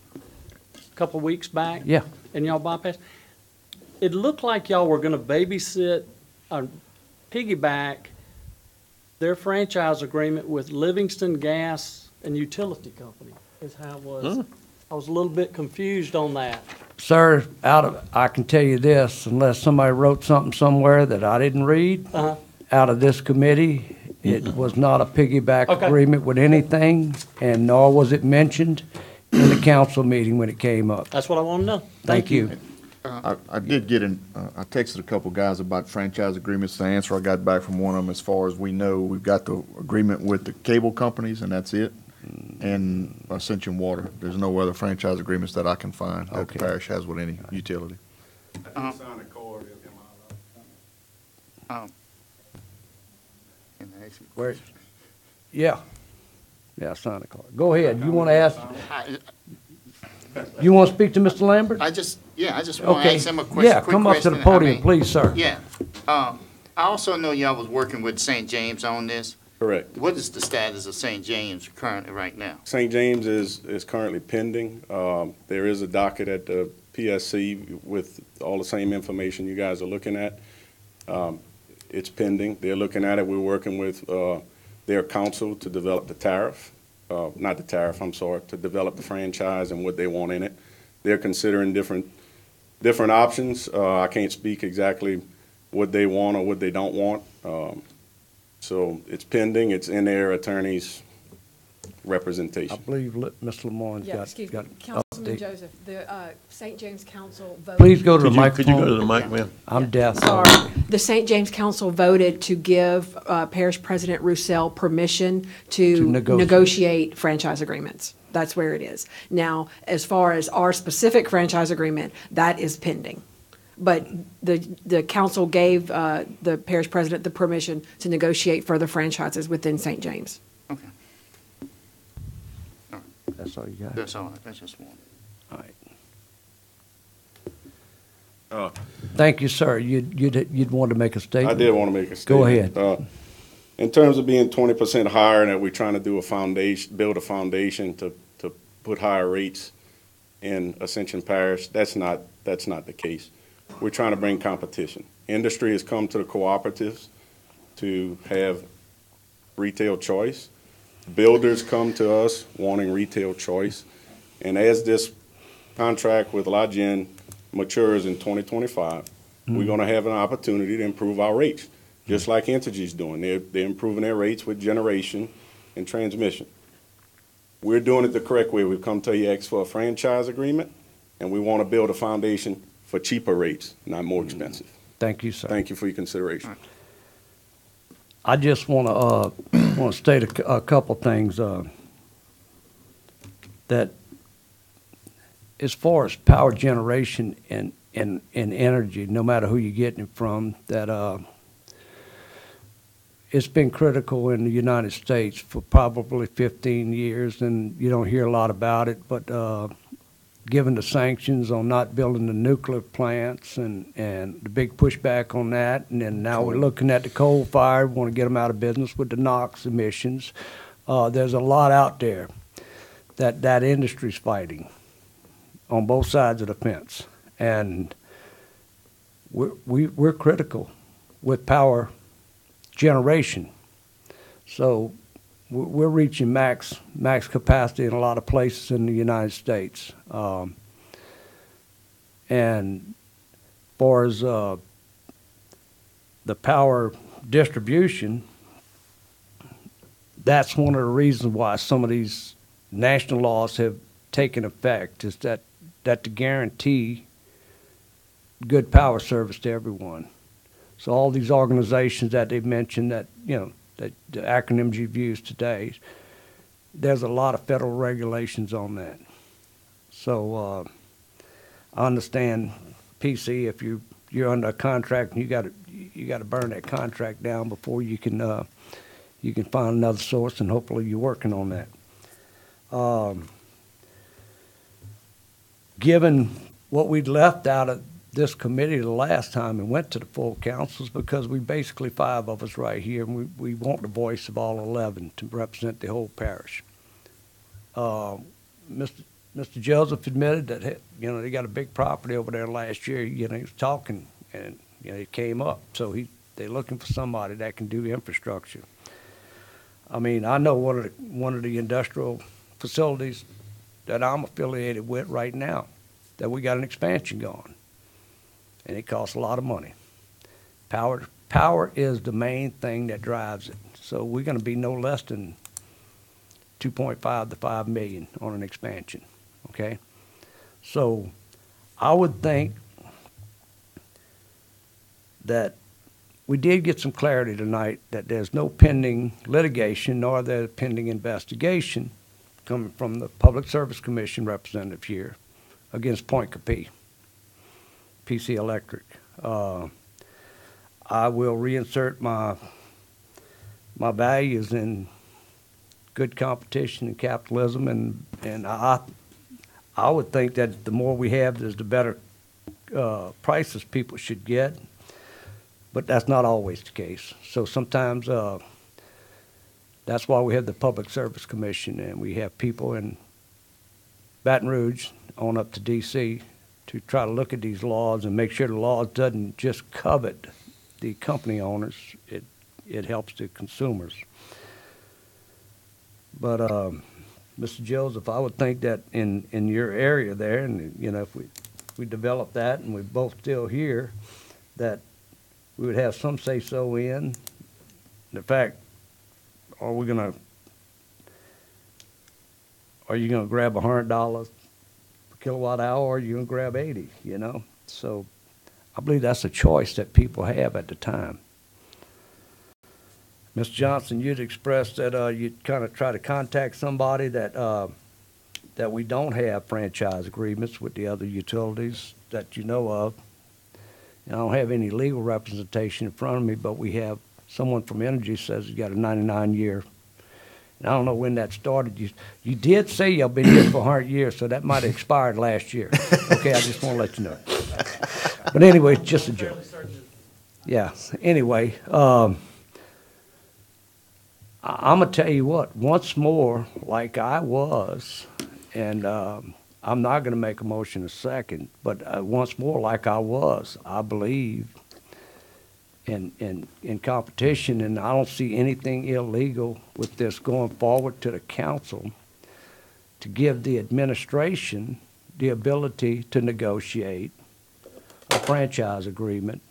a couple of weeks back. Yeah. And y'all bypassed, it looked like y'all were gonna babysit, piggyback their franchise agreement with Livingston Gas and Utility Company, is how it was. I was a little bit confused on that. Sir, I can tell you this, unless somebody wrote something somewhere that I didn't read, Uh-huh. out of this committee, it was not a piggyback Okay. agreement with anything, and nor was it mentioned in the council meeting when it came up. That's what I want to know. Thank you. I did get I texted a couple guys about franchise agreements. The answer I got back from one of them, as far as we know, we've got the agreement with the cable companies, and that's it. And Ascension Water. There's no other franchise agreements that I can find that Okay. the parish has with any utility. Um, Sign a card, Can I ask you a Where- question? Yeah. Yeah, sign the card. Go ahead. You want to ask, I you want to speak to Mr. Lambert? I just want to Okay. ask him a question. Yeah, quick come up to the question. I podium, mean, please, sir. Yeah. I also know y'all was working with St. James on this. correct. What is the status of St. James currently right now? St. James is currently pending. There is a docket at the PSC with all the same information you guys are looking at. It's pending. They're looking at it. We're working with their council to develop the tariff, not the tariff, I'm sorry, to develop the franchise and what they want in it. They're considering different options. I can't speak exactly what they want or what they don't want. So it's pending. It's in their attorney's I representation. believe Mr. Lemoyne's Yeah, got. excuse me, got Councilman update. Joseph, the St. James Council voted. Please go to the Could you go to microphone. the mic, ma'am? I'm deaf. Sorry. The St. James Council voted to give Parish President Roussel permission to To negotiate. negotiate franchise agreements. That's where it is. Now, as far as our specific franchise agreement, that is pending. but the council gave the parish president the permission to negotiate further franchises within St. James. Okay, That's all you got? that's all right, that's just one. All right. Uh, Thank you, sir. You'd want to make a statement? I did want to make a Go statement. ahead. In terms of being 20% higher and that we're trying to do a foundation, build a foundation to put higher rates in Ascension Parish, that's not the case. We're trying to bring competition. Industry has come to the cooperatives to have retail choice. Builders come to us wanting retail choice. And as this contract with La Gen matures in 2025, we're going to have an opportunity to improve our rates, just like Entergy's doing. They're improving their rates with generation and transmission. We're doing it the correct way. We've come to you ask for a franchise agreement, and we want to build a foundation for cheaper rates, not more expensive. Thank you, sir. Thank you for your consideration. I just want to state a couple things that as far as power generation and energy, no matter who you're getting it from, that it's been critical in the United States for probably 15 years, and you don't hear a lot about it, but given the sanctions on not building the nuclear plants and the big pushback on that, and then now we're looking at the coal fire, want to get them out of business with the NOx emissions. There's a lot out there that industry's fighting on both sides of the fence, and we're critical with power generation. So we're reaching max capacity in a lot of places in the United States. And as far as the power distribution, that's one of the reasons why some of these national laws have taken effect, is that to guarantee good power service to everyone. So all these organizations that they've mentioned that, that the acronyms you've used today, there's a lot of federal regulations on that. So I understand, PC, if you're under a contract and you got to burn that contract down before you can find another source, and hopefully you're working on that. Given what we'd left out of this committee the last time and went to the full councils, because we basically 5 of us right here, and we want the voice of all 11 to represent the whole parish. Mr. Joseph admitted that they got a big property over there last year. He was talking, and it came up. So they're looking for somebody that can do infrastructure. I mean, I know one of the industrial facilities that I'm affiliated with right now, that we got an expansion going. And it costs a lot of money. Power is the main thing that drives it. So we're going to be no less than 2.5 to 5 million on an expansion, okay? So I would think that we did get some clarity tonight that there's no pending litigation nor there pending investigation coming from the Public Service Commission representative here against Point Capee. PC Electric. I will reinsert my values in good competition and capitalism, and I would think that the more we have, the better prices people should get, but that's not always the case. So sometimes that's why we have the Public Service Commission, and we have people in Baton Rouge on up to D.C. to try to look at these laws and make sure the law doesn't just covet the company owners, it helps the consumers. But Mr. Joseph, I would think that in your area there, and if we develop that and we're both still here, that we would have some say-so in the fact, are you gonna grab $100 kilowatt hour, or you can grab 80, So I believe that's a choice that people have at the time. Ms. Johnson, you'd expressed that you'd kind of try to contact somebody that we don't have franchise agreements with the other utilities that you know of. And I don't have any legal representation in front of me, but we have someone from Energy says he's got a 99-year. And I don't know when that started. You did say y'all been here for 100 years, so that might have expired last year. Okay, I just want to let you know. But anyway, it's just a joke. Yeah, anyway, I'm going to tell you what, once more, like I was, and I'm not going to make a motion in a second, but once more, like I was, I believe in competition, and I don't see anything illegal with this going forward to the council to give the administration the ability to negotiate a franchise agreement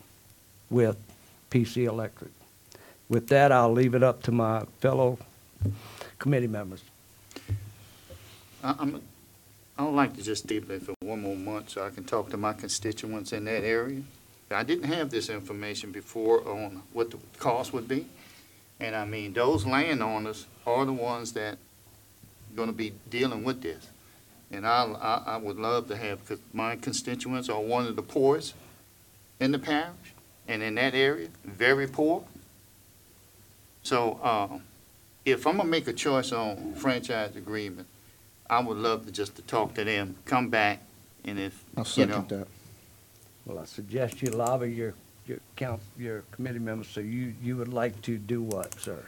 with PC Electric. With that, I'll leave it up to my fellow committee members. I would like to just stay there for one more month so I can talk to my constituents in that area. I didn't have this information before on what the cost would be. And I mean, those landowners are the ones that are gonna be dealing with this. And I would love to have, because my constituents are one of the poorest in the parish and in that area, very poor. So, if I'm gonna make a choice on franchise agreement, I would love to just to talk to them, come back, and if, I'll you know. second that. Well, I suggest you lobby your committee members, so you would like to do what, sir?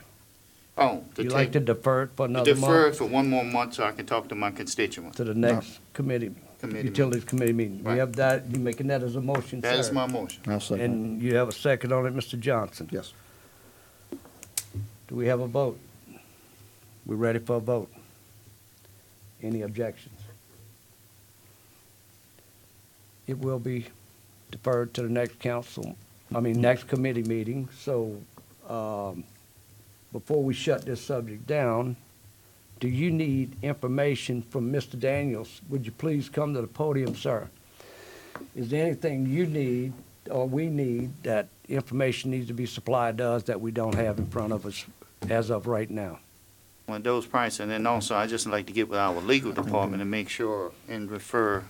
Oh, to You like to take, defer it for to another defer it month for one more month so I can talk to my constituents. to the next committee, utilities committee meeting? We Right. have that, you making that as a motion, sir? That is my motion. I'll second And you have a second on it, Mr. Johnson? it. Yes. Do we have a vote? We ready for a vote? Any objections? It will be deferred to the next next committee meeting. So, before we shut this subject down, do you need information from Mr. Daniels? Would you please come to the podium, sir? Is there anything you need or we need that information needs to be supplied to us that we don't have in front of us as of right now? When those prices, and then also I just like to get with our legal department and make sure and refer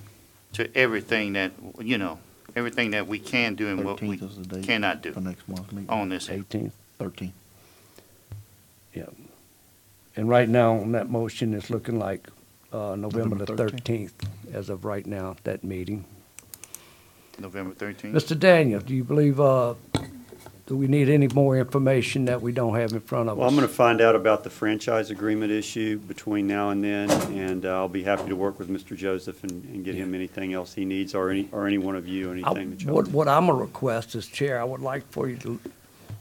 to everything that, you know, everything that we can do and what we 13th is the date cannot do for next month's meeting. on this. 18th? 13th. Yeah. And right now, on that motion, it's looking like November the November 13th, as of right now, that meeting. November 13th. Mr. Daniel, do you believe, do we need any more information that we don't have in front of us? Well, I'm going to find out about the franchise agreement issue between now and then, and I'll be happy to work with Mr. Joseph and get him anything else he needs, or any one of you, anything that y'all. What I'm gonna request as chair, I would like for you to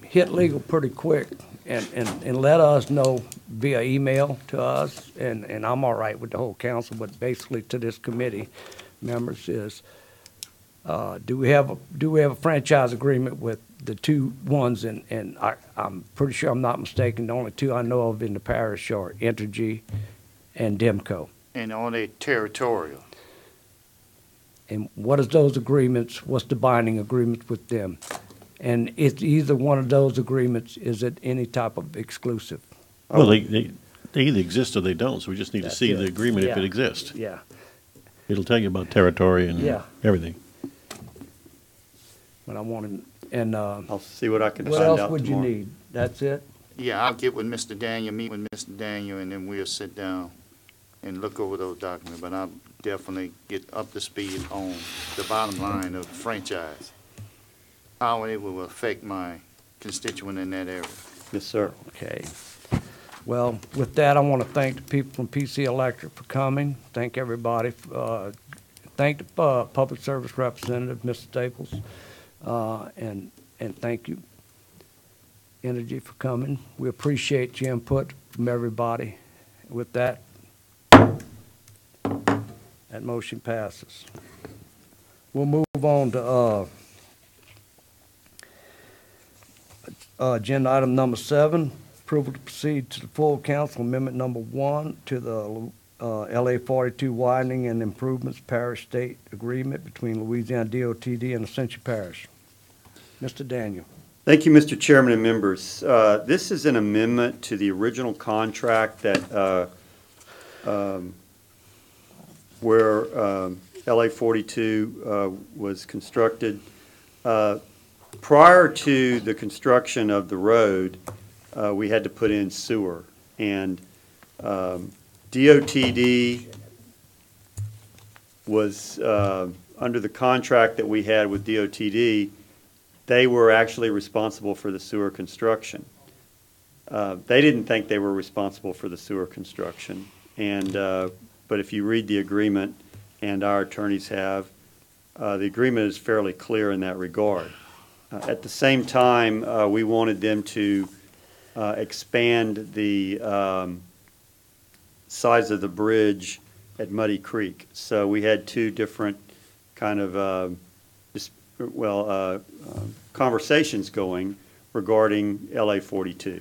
hit legal pretty quick and let us know via email to us, and I'm all right with the whole council, but basically to this committee members is, do we have a franchise agreement with the two ones, and I'm pretty sure I'm not mistaken, the only two I know of in the parish are Entergy and Demco. And on a territorial. And what is those agreements, what's the binding agreements with them? And it's either one of those agreements, is it any type of exclusive? Well, they either exist or they don't, so we just need to That's see it. the agreement if Yeah. it exists. Yeah, It'll tell you about territory and Yeah. everything. but I want to, and, I'll see what I can what find else out would you tomorrow. need? That's it? Yeah, I'll get with Mr. Daniel, meet with Mr. Daniel, and then we'll sit down and look over those documents. But I'll definitely get up to speed on the bottom line of the franchise, how it will affect my constituent in that area. Yes, sir. Okay. Well, with that, I want to thank the people from PC Electric for coming. Thank everybody. Thank the Public Service Representative, Mr. Staples, and thank you, Energy, for coming. We appreciate your input from everybody. With that, that motion passes. We'll move on to agenda item number 7, approval to proceed to the full council amendment number 1 to the LA 42 widening and improvements parish state agreement between Louisiana DOTD and Ascension Parish. Mr. Daniel. Thank you, Mr. Chairman and members. This is an amendment to the original contract that, where LA 42 was constructed. Prior to the construction of the road, we had to put in sewer. And DOTD was, under the contract that we had with DOTD, they were actually responsible for the sewer construction. They didn't think they were responsible for the sewer construction. And, but if you read the agreement, and our attorneys have, the agreement is fairly clear in that regard. At the same time, we wanted them to expand the size of the bridge at Muddy Creek. So we had two different kind of, conversations going regarding LA 42.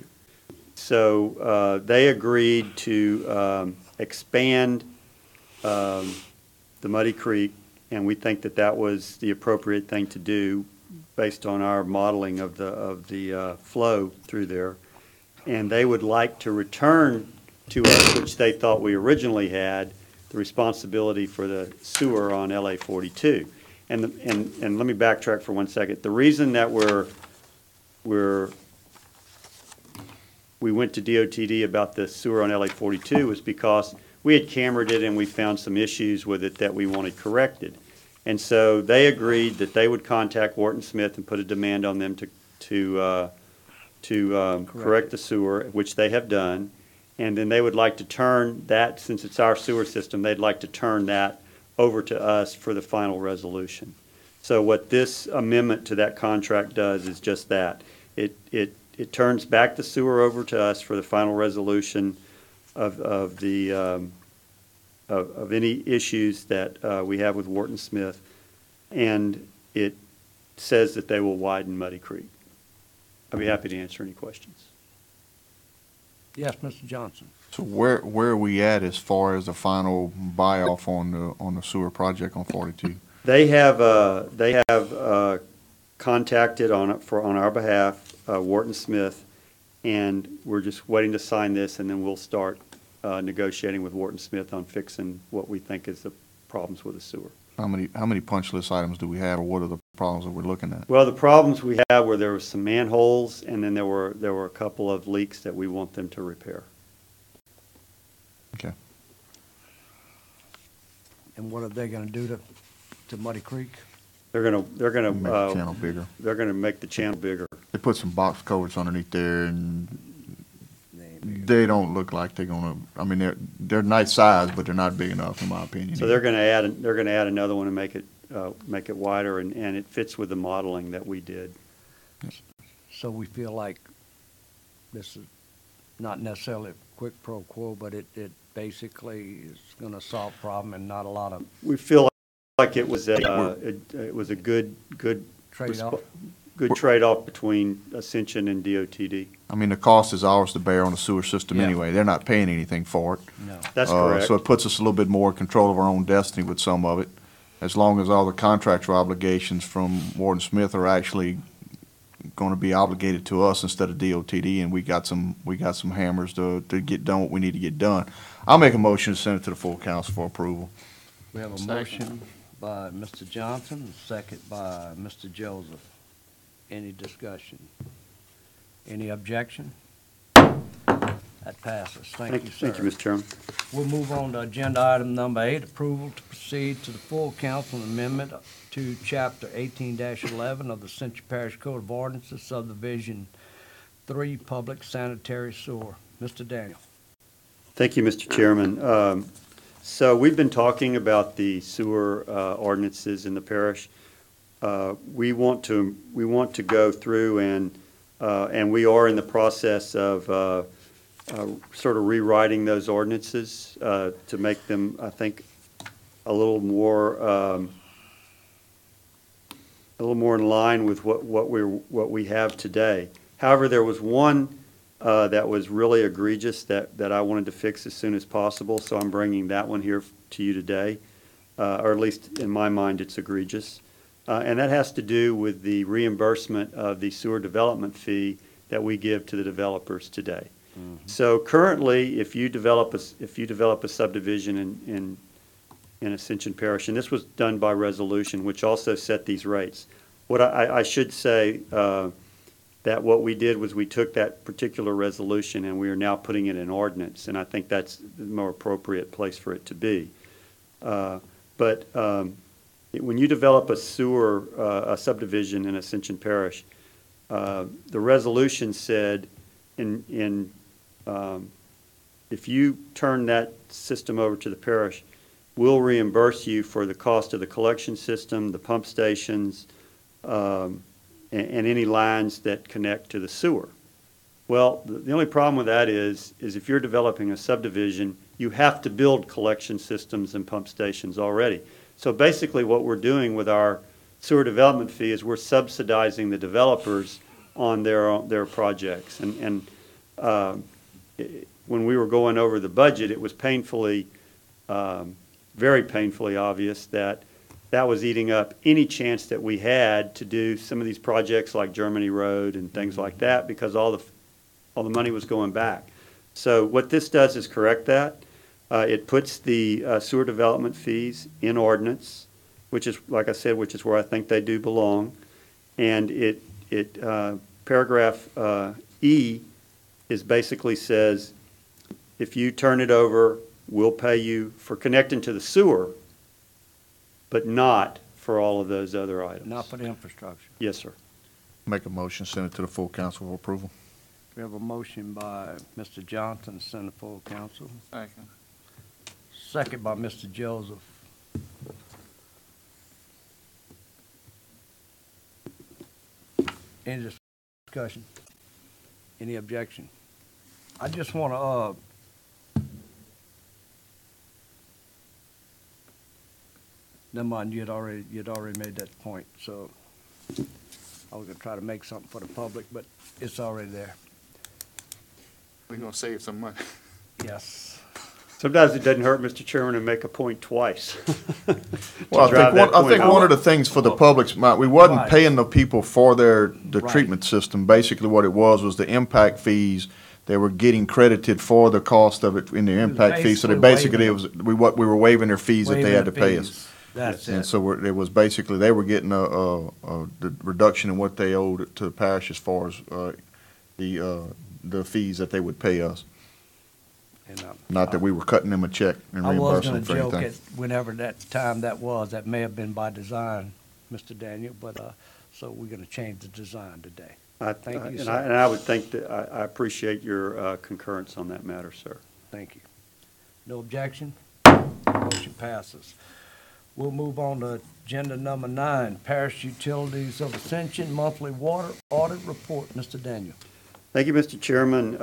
So they agreed to expand the Muddy Creek, and we think that that was the appropriate thing to do based on our modeling of the flow through there. And they would like to return to us, which they thought we originally had, the responsibility for the sewer on LA 42. And let me backtrack for 1 second. The reason that we went to DOTD about the sewer on LA 42 was because we had cambered it and we found some issues with it that we wanted corrected. And so they agreed that they would contact Wharton Smith and put a demand on them to correct the sewer, which they have done. And then they would like to turn that, since it's our sewer system, they'd like to turn that over to us for the final resolution. So what this amendment to that contract does is just that. It turns back the sewer over to us for the final resolution of any issues that we have with Wharton Smith, and it says that they will widen Muddy Creek. I'd be happy to answer any questions. Yes, Mr. Johnson. So where are we at as far as the final buy-off on the sewer project on 42? They have contacted on our behalf Wharton Smith, and we're just waiting to sign this, and then we'll start negotiating with Wharton Smith on fixing what we think is the problems with the sewer. How many punch list items do we have, or what are the problems that we're looking at? Well, the problems we have were there were some manholes, and then there were a couple of leaks that we want them to repair. Okay. And what are they gonna do to Muddy Creek? They're gonna Make the channel bigger. they're gonna make the channel bigger. They put some box culverts underneath there, and they don't look like they're gonna, I mean, they're nice size, but they're not big enough, in my opinion. So they're gonna add another one and make it wider, and it fits with the modeling that we did. So we feel like this is not necessarily a quid pro quo, but it basically is gonna solve the problem and not a lot of We feel like it was a good trade-off. good trade-off between Ascension and DOTD. I mean, the cost is ours to bear on the sewer system Yeah. anyway. They're not paying anything for it. No. That's correct. So it puts us a little bit more in control of our own destiny with some of it, as long as all the contractual obligations from Wharton Smith are actually going to be obligated to us instead of DOTD, and we got some hammers to get done what we need to get done. I'll make a motion to send it to the full council for approval. We have a motion by Mr. Johnson, a second by Mr. Joseph. Any discussion? Any objection? That passes. Thank you, sir. Thank you, Mr. Chairman. We'll move on to agenda item number 8, approval to proceed to the full council amendment to chapter 18-11 of the Central Parish Code of Ordinances, subdivision 3, public sanitary sewer. Mr. Daniel. Thank you, Mr. Chairman. So we've been talking about the sewer ordinances in the parish. We want to go through and we are in the process of sort of rewriting those ordinances to make them, I think, a little more in line with what we have today. However, there was one that was really egregious that I wanted to fix as soon as possible, so I'm bringing that one here to you today, or at least in my mind, it's egregious. And that has to do with the reimbursement of the sewer development fee that we give to the developers today. Mm-hmm. So currently, if you develop a subdivision in Ascension Parish, and this was done by resolution, which also set these rates, What I should say, that what we did was we took that particular resolution and we are now putting it in ordinance, and I think that's the more appropriate place for it to be. But when you develop a sewer, a subdivision in Ascension Parish, the resolution said if you turn that system over to the parish, we'll reimburse you for the cost of the collection system, the pump stations, and any lines that connect to the sewer. Well, the only problem with that is if you're developing a subdivision, you have to build collection systems and pump stations already. So basically what we're doing with our sewer development fee is we're subsidizing the developers on their projects. And when we were going over the budget, it was painfully, very painfully obvious that that was eating up any chance that we had to do some of these projects like Germany Road and things like that, because all the money was going back. So what this does is correct that. It puts the sewer development fees in ordinance, which is, like I said, which is where I think they do belong. And paragraph E is basically says, if you turn it over, we'll pay you for connecting to the sewer, but not for all of those other items. Not for the infrastructure. Yes, sir. Make a motion, send it to the full council for approval. We have a motion by Mr. Johnson, to send to full council. Second. Second by Mr. Joseph. Any discussion? Any objection? I just want to, never mind, you'd already made that point, so I was gonna try to make something for the public, but it's already there. We're gonna save some money. Yes. Sometimes it doesn't hurt, Mr. Chairman, to make a point twice. Well, drive that I think point one of the things for the public's mind, we wasn't Right. paying the people for the Right. treatment system. Basically, what it was the impact fees. They were getting credited for the cost of it in their impact fees. So they basically, we were waiving their fees that they had to pay us. That's And it. so it was basically, they were getting the reduction in what they owed to the parish as far as the fees that they would pay us. And, Not that we were cutting them a check and I was reimbursing gonna them for joke anything. at whenever that time that was, that may have been by design, Mr. Daniel, but, so we're gonna change the design today. Thank you, And sir. I would think that, I appreciate your concurrence on that matter, sir. Thank you. No objection? Motion passes. We'll move on to agenda number 9, Parish Utilities of Ascension Monthly Water Audit Report. Mr. Daniel. Thank you, Mr. Chairman.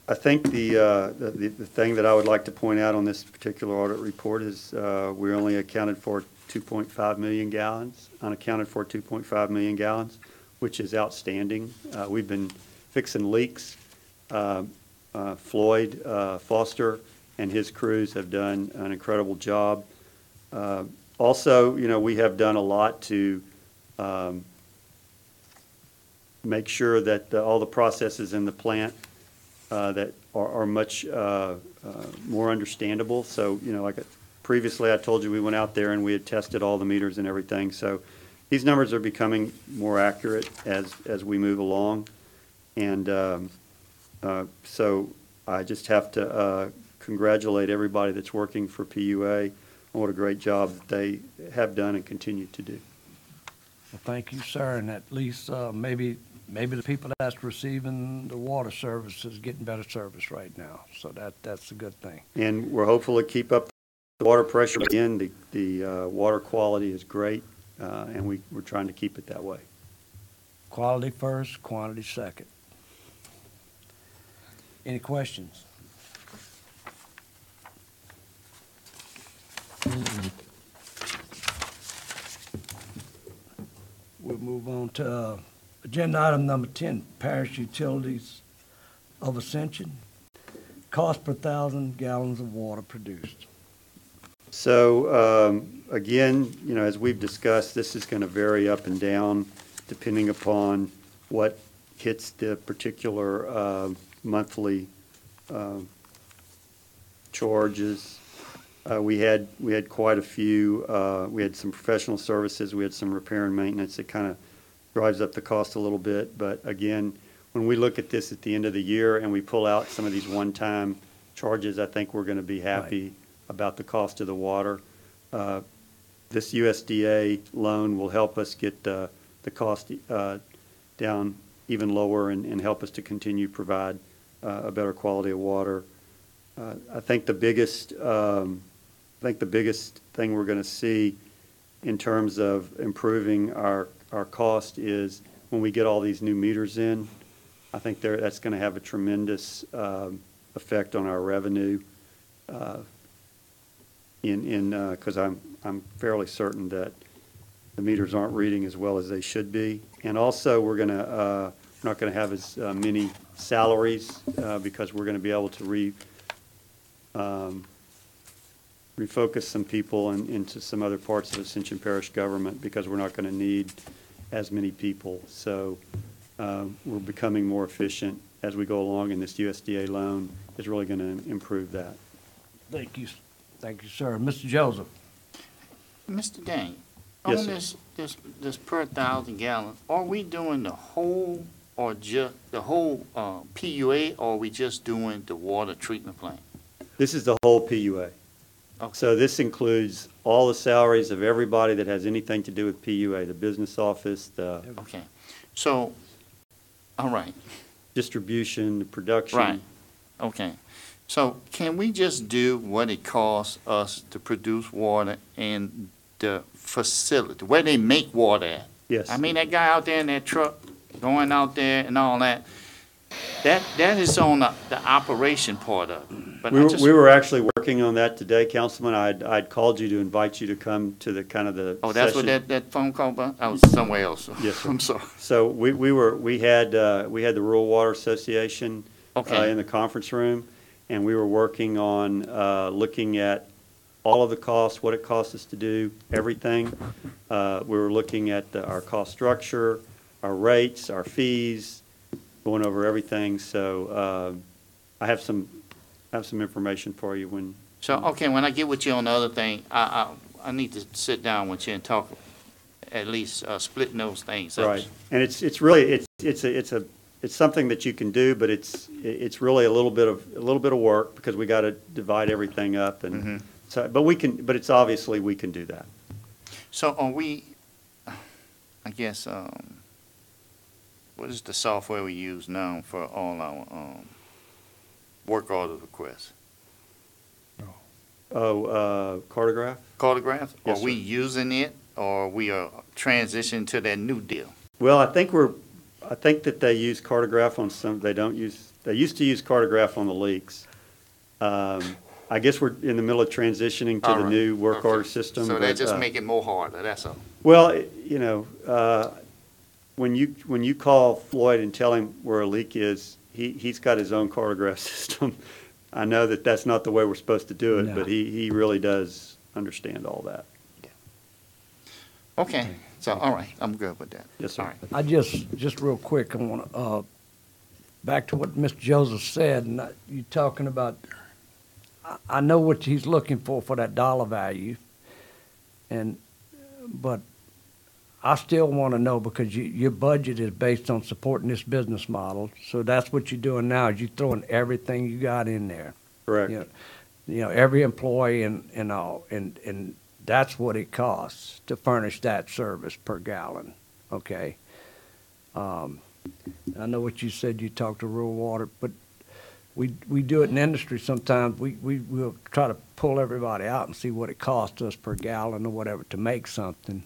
I think the thing that I would like to point out on this particular audit report is we only accounted for 2.5 million gallons, unaccounted for 2.5 million gallons, which is outstanding. We've been fixing leaks. Floyd Foster and his crews have done an incredible job. Also, we have done a lot to make sure that all the processes in the plant that are much more understandable. So, like previously I told you, we went out there and we had tested all the meters and everything. So these numbers are becoming more accurate as we move along. And so I just have to congratulate everybody that's working for PUA on what a great job that they have done and continue to do. Well, thank you, sir, and at least maybe the people that's receiving the water service is getting better service right now, so that's a good thing. And we're hopeful to keep up the water pressure. Again, the water quality is great, and we're trying to keep it that way. Quality first, quantity second. Any questions? We'll move on to agenda item number 10, Parish Utilities of Ascension. Cost per 1,000 gallons of water produced. So, again, as we've discussed, this is going to vary up and down depending upon what hits the particular monthly charges. We had quite a few, we had some professional services, we had some repair and maintenance that kind of drives up the cost a little bit. But again, when we look at this at the end of the year and we pull out some of these one-time charges, I think we're going to be happy about the cost of the water. This USDA loan will help us get the cost down even lower and help us to continue to provide a better quality of water. I think the biggest thing we're going to see in terms of improving our cost is when we get all these new meters in. I think that's going to have a tremendous effect on our revenue. Because I'm fairly certain that the meters aren't reading as well as they should be. And also, we're not going to have as many salaries because we're going to be able to refocus some people into some other parts of Ascension Parish government because we're not going to need as many people. So we're becoming more efficient as we go along, and this USDA loan is really going to improve that. Thank you. Thank you, sir. Mr. Joseph? Mr. Dane, Yes, on sir. this per 1,000 gallons, are we doing the whole or just the whole PUA, or are we just doing the water treatment plant? This is the whole PUA. Okay. So this includes all the salaries of everybody that has anything to do with PUA, the business office, the Okay, so, all right, distribution, the production. right, okay. So can we just do what it costs us to produce water in the facility, where they make water at? Yes. I mean, that guy out there in that truck, going out there and all that, that is on the operation part of it. But I just, We were actually working on that today, Councilman. I'd called you to invite you to come to the kind of the oh, that's what session. that phone call about? I was somewhere else. Yes, sir. I'm sorry. So we had the Rural Water Association Okay. in the conference room, and we were working on looking at all of the costs, what it costs us to do, everything. We were looking at our cost structure, our rates, our fees, going over everything. So I have some information for you when. So, okay, when I get with you on the other thing, I need to sit down with you and talk, at least splitting those things up. Right, and it's really it's something that you can do, but it's really a little bit of work because we got to divide everything up and so. But it's obviously we can do that. So are we, I guess, what is the software we use now for all our work order requests? Cartograph. Cartograph? Yes, Are we sir. using it, or we are transitioning to that new deal? Well, I think that they use Cartograph on some. They used to use Cartograph on the leaks. I guess we're in the middle of transitioning to All the right. new work Okay. order system. So but, that just make it more harder, that's all. Well, you know, when you call Floyd and tell him where a leak is, he's got his own Cartograph system. I know that that's not the way we're supposed to do it, No. but he really does understand all that. Okay, so, all right, I'm good with that. Yes, sir. All right. I just real quick, I want to, back to what Mr. Joseph said, and you talking about, I know what he's looking for that dollar value, but I still want to know, because your budget is based on supporting this business model, so that's what you're doing now, is you're throwing everything you got in there. Correct. You know, every employee and all, and that's what it costs to furnish that service per gallon, okay? I know what you said, you talked to Rural Water, but we do it in industry sometimes. We'll try to pull everybody out and see what it costs us per gallon or whatever to make something.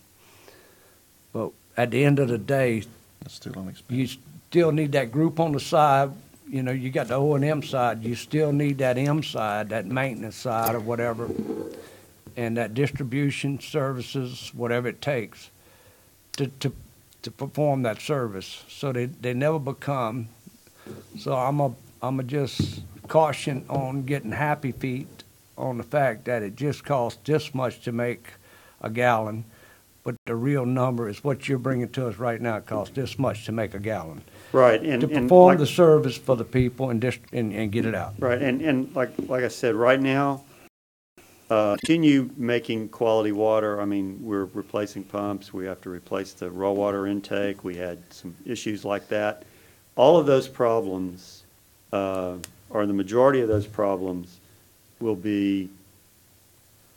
But at the end of the day, That's still unexpensive. you still need that group on the side. You know, you got the O&M side, you still need that M side, that maintenance side or whatever, and that distribution services, whatever it takes to perform that service. So they never become, so I'm a just caution on getting happy feet on the fact that it just costs this much to make a gallon, but the real number is what you're bringing to us right now. It costs this much to make a gallon. Right, To and perform like- the service for the people and get it out. Right, and like I said, right now, continue making quality water. I mean, we're replacing pumps, we have to replace the raw water intake, we had some issues like that. All of those problems, or the majority of those problems, will be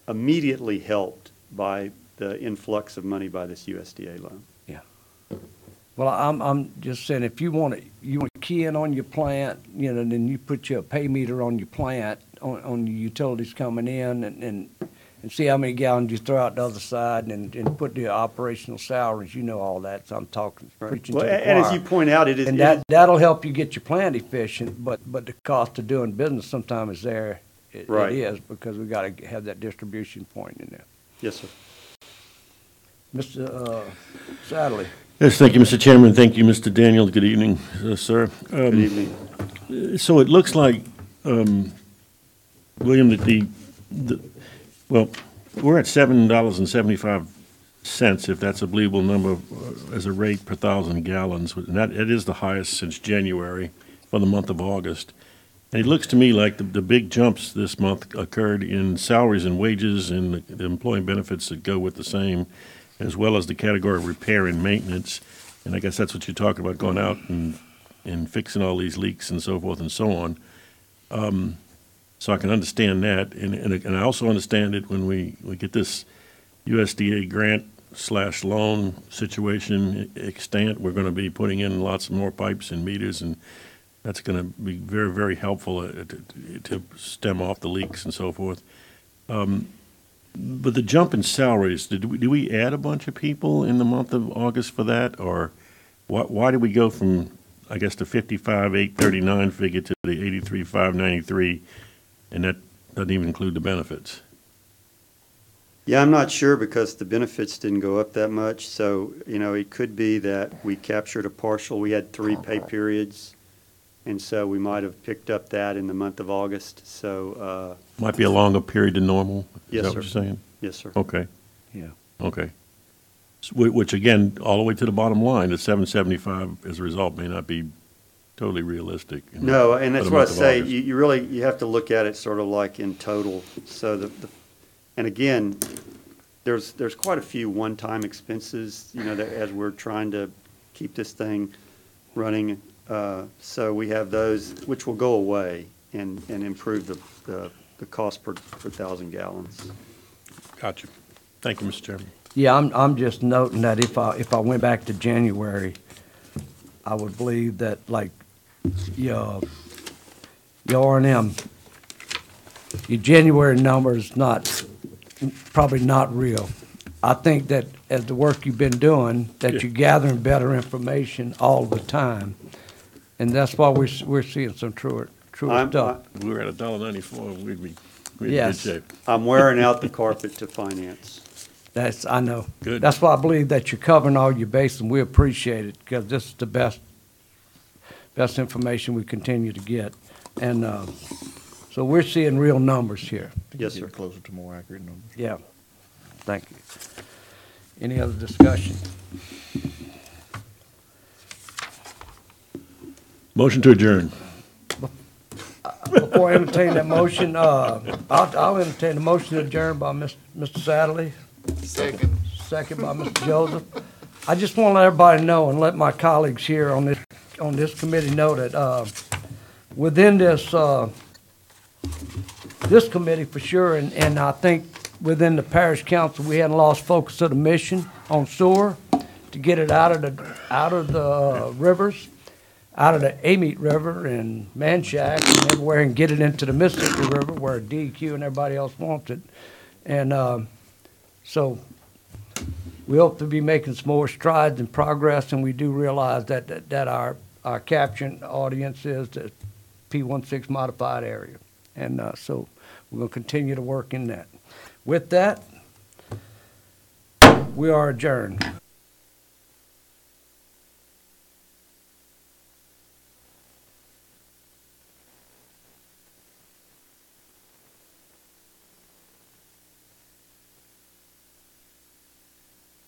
immediately helped by the influx of money by this USDA loan. Well, I'm just saying, if you want to key in on your plant, then you put your pay meter on your plant, on your utilities coming in, and see how many gallons you throw out the other side, and put the operational salaries, all that, so I'm talking, preaching to Well, the choir. and as you point out, it is. And that'll help you get your plant efficient, but the cost of doing business sometimes is there. It Right. is, because we got to have that distribution point in there. Yes, sir. Mr. Sadly. Yes, thank you, Mr. Chairman. Thank you, Mr. Daniel. Good evening, sir. Good evening. So it looks like, William, that well, we're at $7.75, if that's a believable number, as a rate per 1,000 gallons. And it is the highest since January for the month of August. And it looks to me like the big jumps this month occurred in salaries and wages and the employee benefits that go with the same, as well as the category of repair and maintenance. And I guess that's what you're talking about, going out and fixing all these leaks and so forth and so on. So I can understand that. And I also understand it when we get this USDA grant/loan situation extant, we're going to be putting in lots more pipes and meters, and that's going to be very, very helpful to stem off the leaks and so forth. But the jump in salaries, do we add a bunch of people in the month of August for that? Or why did we go from, I guess, the 55,839 figure to the 83,593, and that doesn't even include the benefits? Yeah, I'm not sure because the benefits didn't go up that much. So, it could be that we captured a partial. We had 3 pay periods, and so we might have picked up that in the month of August. So, Might be a longer period than normal? Yes, Is that sir. what you're saying? yes, sir. Okay, Yeah. okay. Which, again, all the way to the bottom line, the 775 as a result may not be totally realistic. No, and that's for the what I month of say. August. You really have to look at it sort of like in total. So and again, there's quite a few one-time expenses, that as we're trying to keep this thing running. So we have those which will go away and improve the cost per 1,000 gallons. Gotcha. Thank you, Mr. Chairman. Yeah, I'm just noting that if I went back to January, I would believe that, like, your R&M, your January number is probably not real. I think that as the work you've been doing, that you're gathering better information all the time, and that's why we're seeing some truer stuff. We were at $1.94, we'd be in good Yes. shape. I'm wearing out the carpet to finance. I know. Good. That's why I believe that you're covering all your bases, and we appreciate it, because this is the best information we continue to get. And so we're seeing real numbers here. Yes, sir. Closer to more accurate numbers. Yeah. Thank you. Any other discussion? Motion to adjourn. Before I entertain that motion, I'll entertain the motion to adjourn by Mr. Satterley, Second. second by Mr. Joseph. I just want to let everybody know, and let my colleagues here on this committee know that within this committee for sure, and I think within the parish council, we hadn't lost focus of the mission on sewer to get it out of the rivers, out of the Amite River and Manchac and everywhere, and get it into the Mississippi River where DEQ and everybody else wants it. And so we hope to be making some more strides and progress, and we do realize that our capturing audience is the P16 modified area. And so we're going to continue to work in that. With that, we are adjourned.